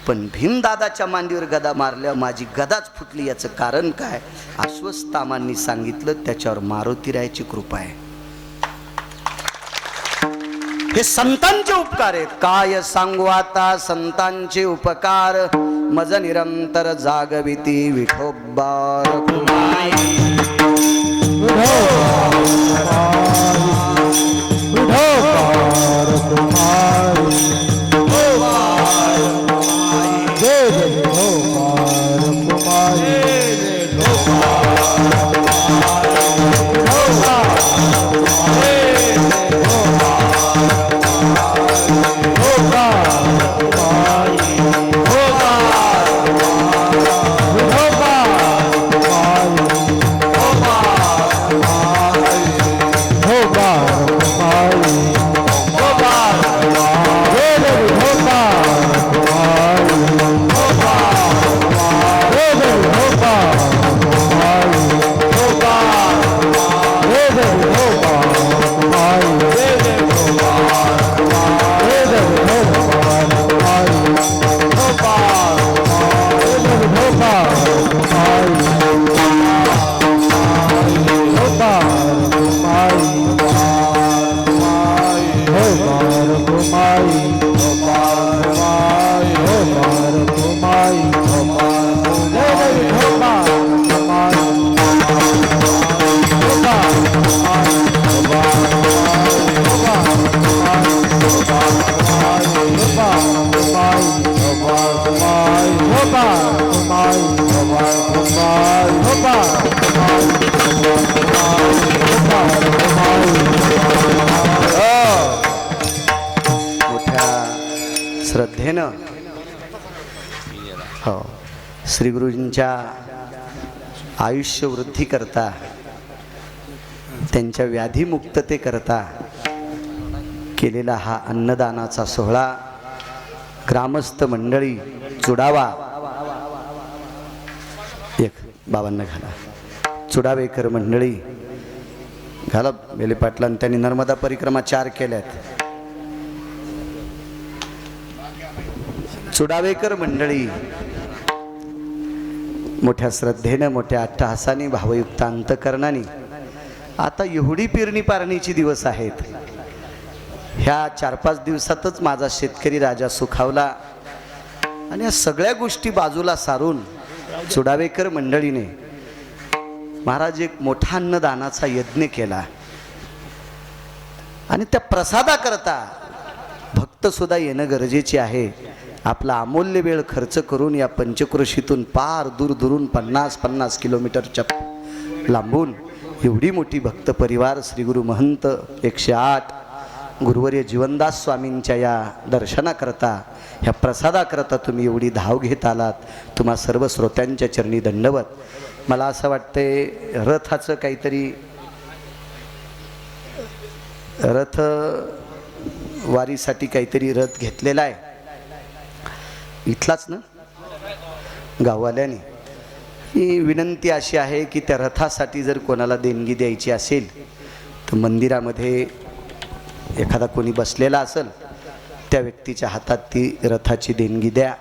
पण भीमदादाच्या मांडीवर गदा मारल्यावर माझी गदाच फुटली, याचं कारण काय? अश्वत्थामांनी सांगितलं, त्याच्यावर मारुतीरायाची कृपा आहे. हे संतांचे उपकार आहेत. काय सांगू आता संतांचे उपकार, मज निरंतर जागविती विठोबार कुमाई. श्रद्धेनं हो श्री गुरुजींच्या आयुष्य वृद्धी करता, त्यांच्या व्याधीमुक्तते करता केलेला हा अन्नदानाचा सोहळा ग्रामस्थ मंडळी चुडावा, एक बाबांना घाला, चुडावेकर मंडळी घाला बेले पाटलांनी, त्यांनी नर्मदा परिक्रमा 4 केल्यात. चुडावेकर मंडळी मोठ्या श्रद्धेनं, मोठ्या अट्टहासाने, भावयुक्त अंतकरणाने, आता एवढी पेरणी पारणीची दिवस आहेत, ह्या 4-5 दिवसातच माझा शेतकरी राजा सुखावला. आणि या सगळ्या गोष्टी बाजूला सारून चुडावेकर मंडळीने महाराज एक मोठा अन्नदानाचा यज्ञ केला. आणि त्या प्रसादाकरता भक्त सुद्धा येणं गरजेचे आहे. आपला अमूल्य वेळ खर्च करून या पंचक्रोशीतून पार दूर दुरून 50-50 किलोमीटरच्या लांबून एवढी मोठी भक्त परिवार श्री गुरु महंत 108 गुरुवर्य जीवनदास स्वामींच्या या दर्शनाकरता, ह्या प्रसादाकरता तुम्ही एवढी धाव घेत आलात. तुम्हा सर्व श्रोत्यांच्या चरणी दंडवत. मला असं वाटतंय रथाचं काहीतरी, रथ वारीसाठी काहीतरी रथ घेतलेला आहे इथलाच ना गाववाल्याने. ही विनंती अशी आहे की त्या रथासाठी जर कोणाला देणगी द्यायची असेल तर मंदिरामध्ये एखादा कोणी बसलेला असेल त्या व्यक्तीच्या हातात ती रथाची देणगी द्या.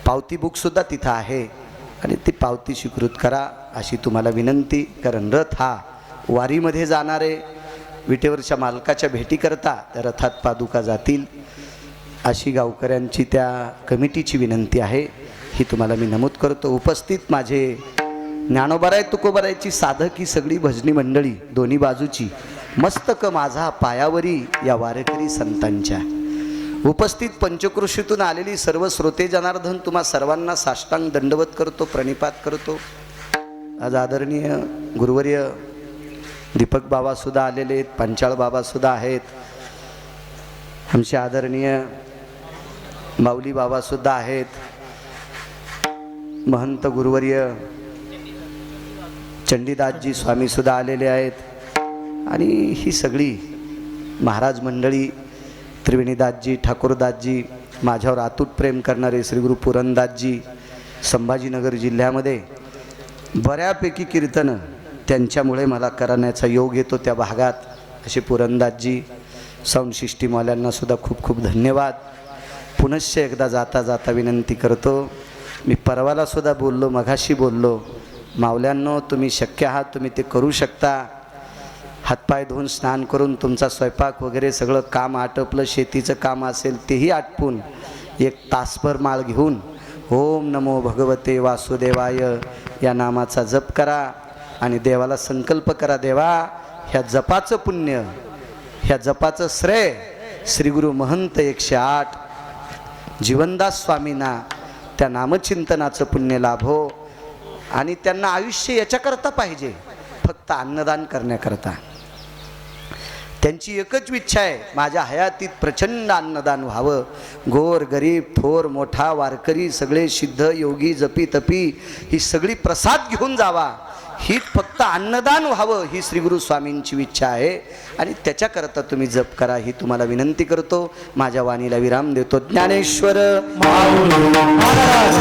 पावती बुकसुद्धा तिथं आहे आणि ती पावती स्वीकृत करा अशी तुम्हाला विनंती. कारण रथ हा वारीमध्ये जाणारे विटेवरच्या मालकाच्या भेटीकरता त्या रथात पादुका जातील अशी गावकऱ्यांची त्या कमिटीची विनंती आहे. ही तुम्हाला मी नमूद करतो. उपस्थित माझे ज्ञानोबाराय तुकोबारायची साधक ही सगळी भजनी मंडळी दोन्ही बाजूची, मस्तक माझा पायावरी या वारकरी संतांच्या, उपस्थित पंचक्रोशीतून आलेली सर्व श्रोते जनार्दन तुम्हा सर्वांना साष्टांग दंडवत करतो, प्रणिपात करतो. आज आदरणीय गुरुवर्य दीपक बाबासुद्धा आलेले आहेत, पंचाळ बाबासुद्धा आहेत, आमचे आदरणीय माऊली बाबासुद्धा आहेत, महंत गुरुवर्य चंडीदासजी स्वामीसुद्धा आलेले आहेत, आणि ही सगळी महाराज मंडळी, त्रिवेणीदासजी, ठाकूरदासजी, माझ्यावर अतूट प्रेम करणारे श्रीगुरु पुरंदासजी, संभाजीनगर जिल्ह्यामध्ये बऱ्यापैकी कीर्तनं त्यांच्यामुळे मला करण्याचा योग येतो त्या भागात, असे पुरंदासजी, साऊंड सिस्टीमवाल्यांना सुद्धा खूप खूप धन्यवाद. पुनश्च एकदा जाता जाता विनंती करतो, मी परवाला सुद्धा बोललो, मघाशी बोललो, मावल्यांनो तुम्ही शक्य आहात तुम्ही ते करू शकता. हातपाय धुवून स्नान करून तुमचा स्वयंपाक वगैरे सगळं काम आटपलं, शेतीचं काम असेल तेही आटपून एक तासभर माळ घेऊन ओम नमो भगवते वासुदेवाय या नामाचा जप करा आणि देवाला संकल्प करा, देवा ह्या जपाचं पुण्य, ह्या जपाचं श्रेय श्रीगुरु महंत 108 जीवनदास स्वामींना त्या नामचिंतनाचं पुण्य लाभो आणि त्यांना आयुष्य याच्याकरता पाहिजे, फक्त अन्नदान करण्याकरता. त्यांची एकच इच्छा आहे, माझ्या हयातीत प्रचंड अन्नदान व्हावं. गोर गरीब थोर मोठा वारकरी सगळे सिद्ध योगी जपी तपी ही सगळी प्रसाद घेऊन जावा, ही फक्त अन्नदान व्हावं ही श्रीगुरु स्वामींची इच्छा आहे आणि त्याच्याकरता तुम्ही जप करा ही तुम्हाला विनंती करतो. माझ्या वाणीला विराम देतो. ज्ञानेश्वर महाराज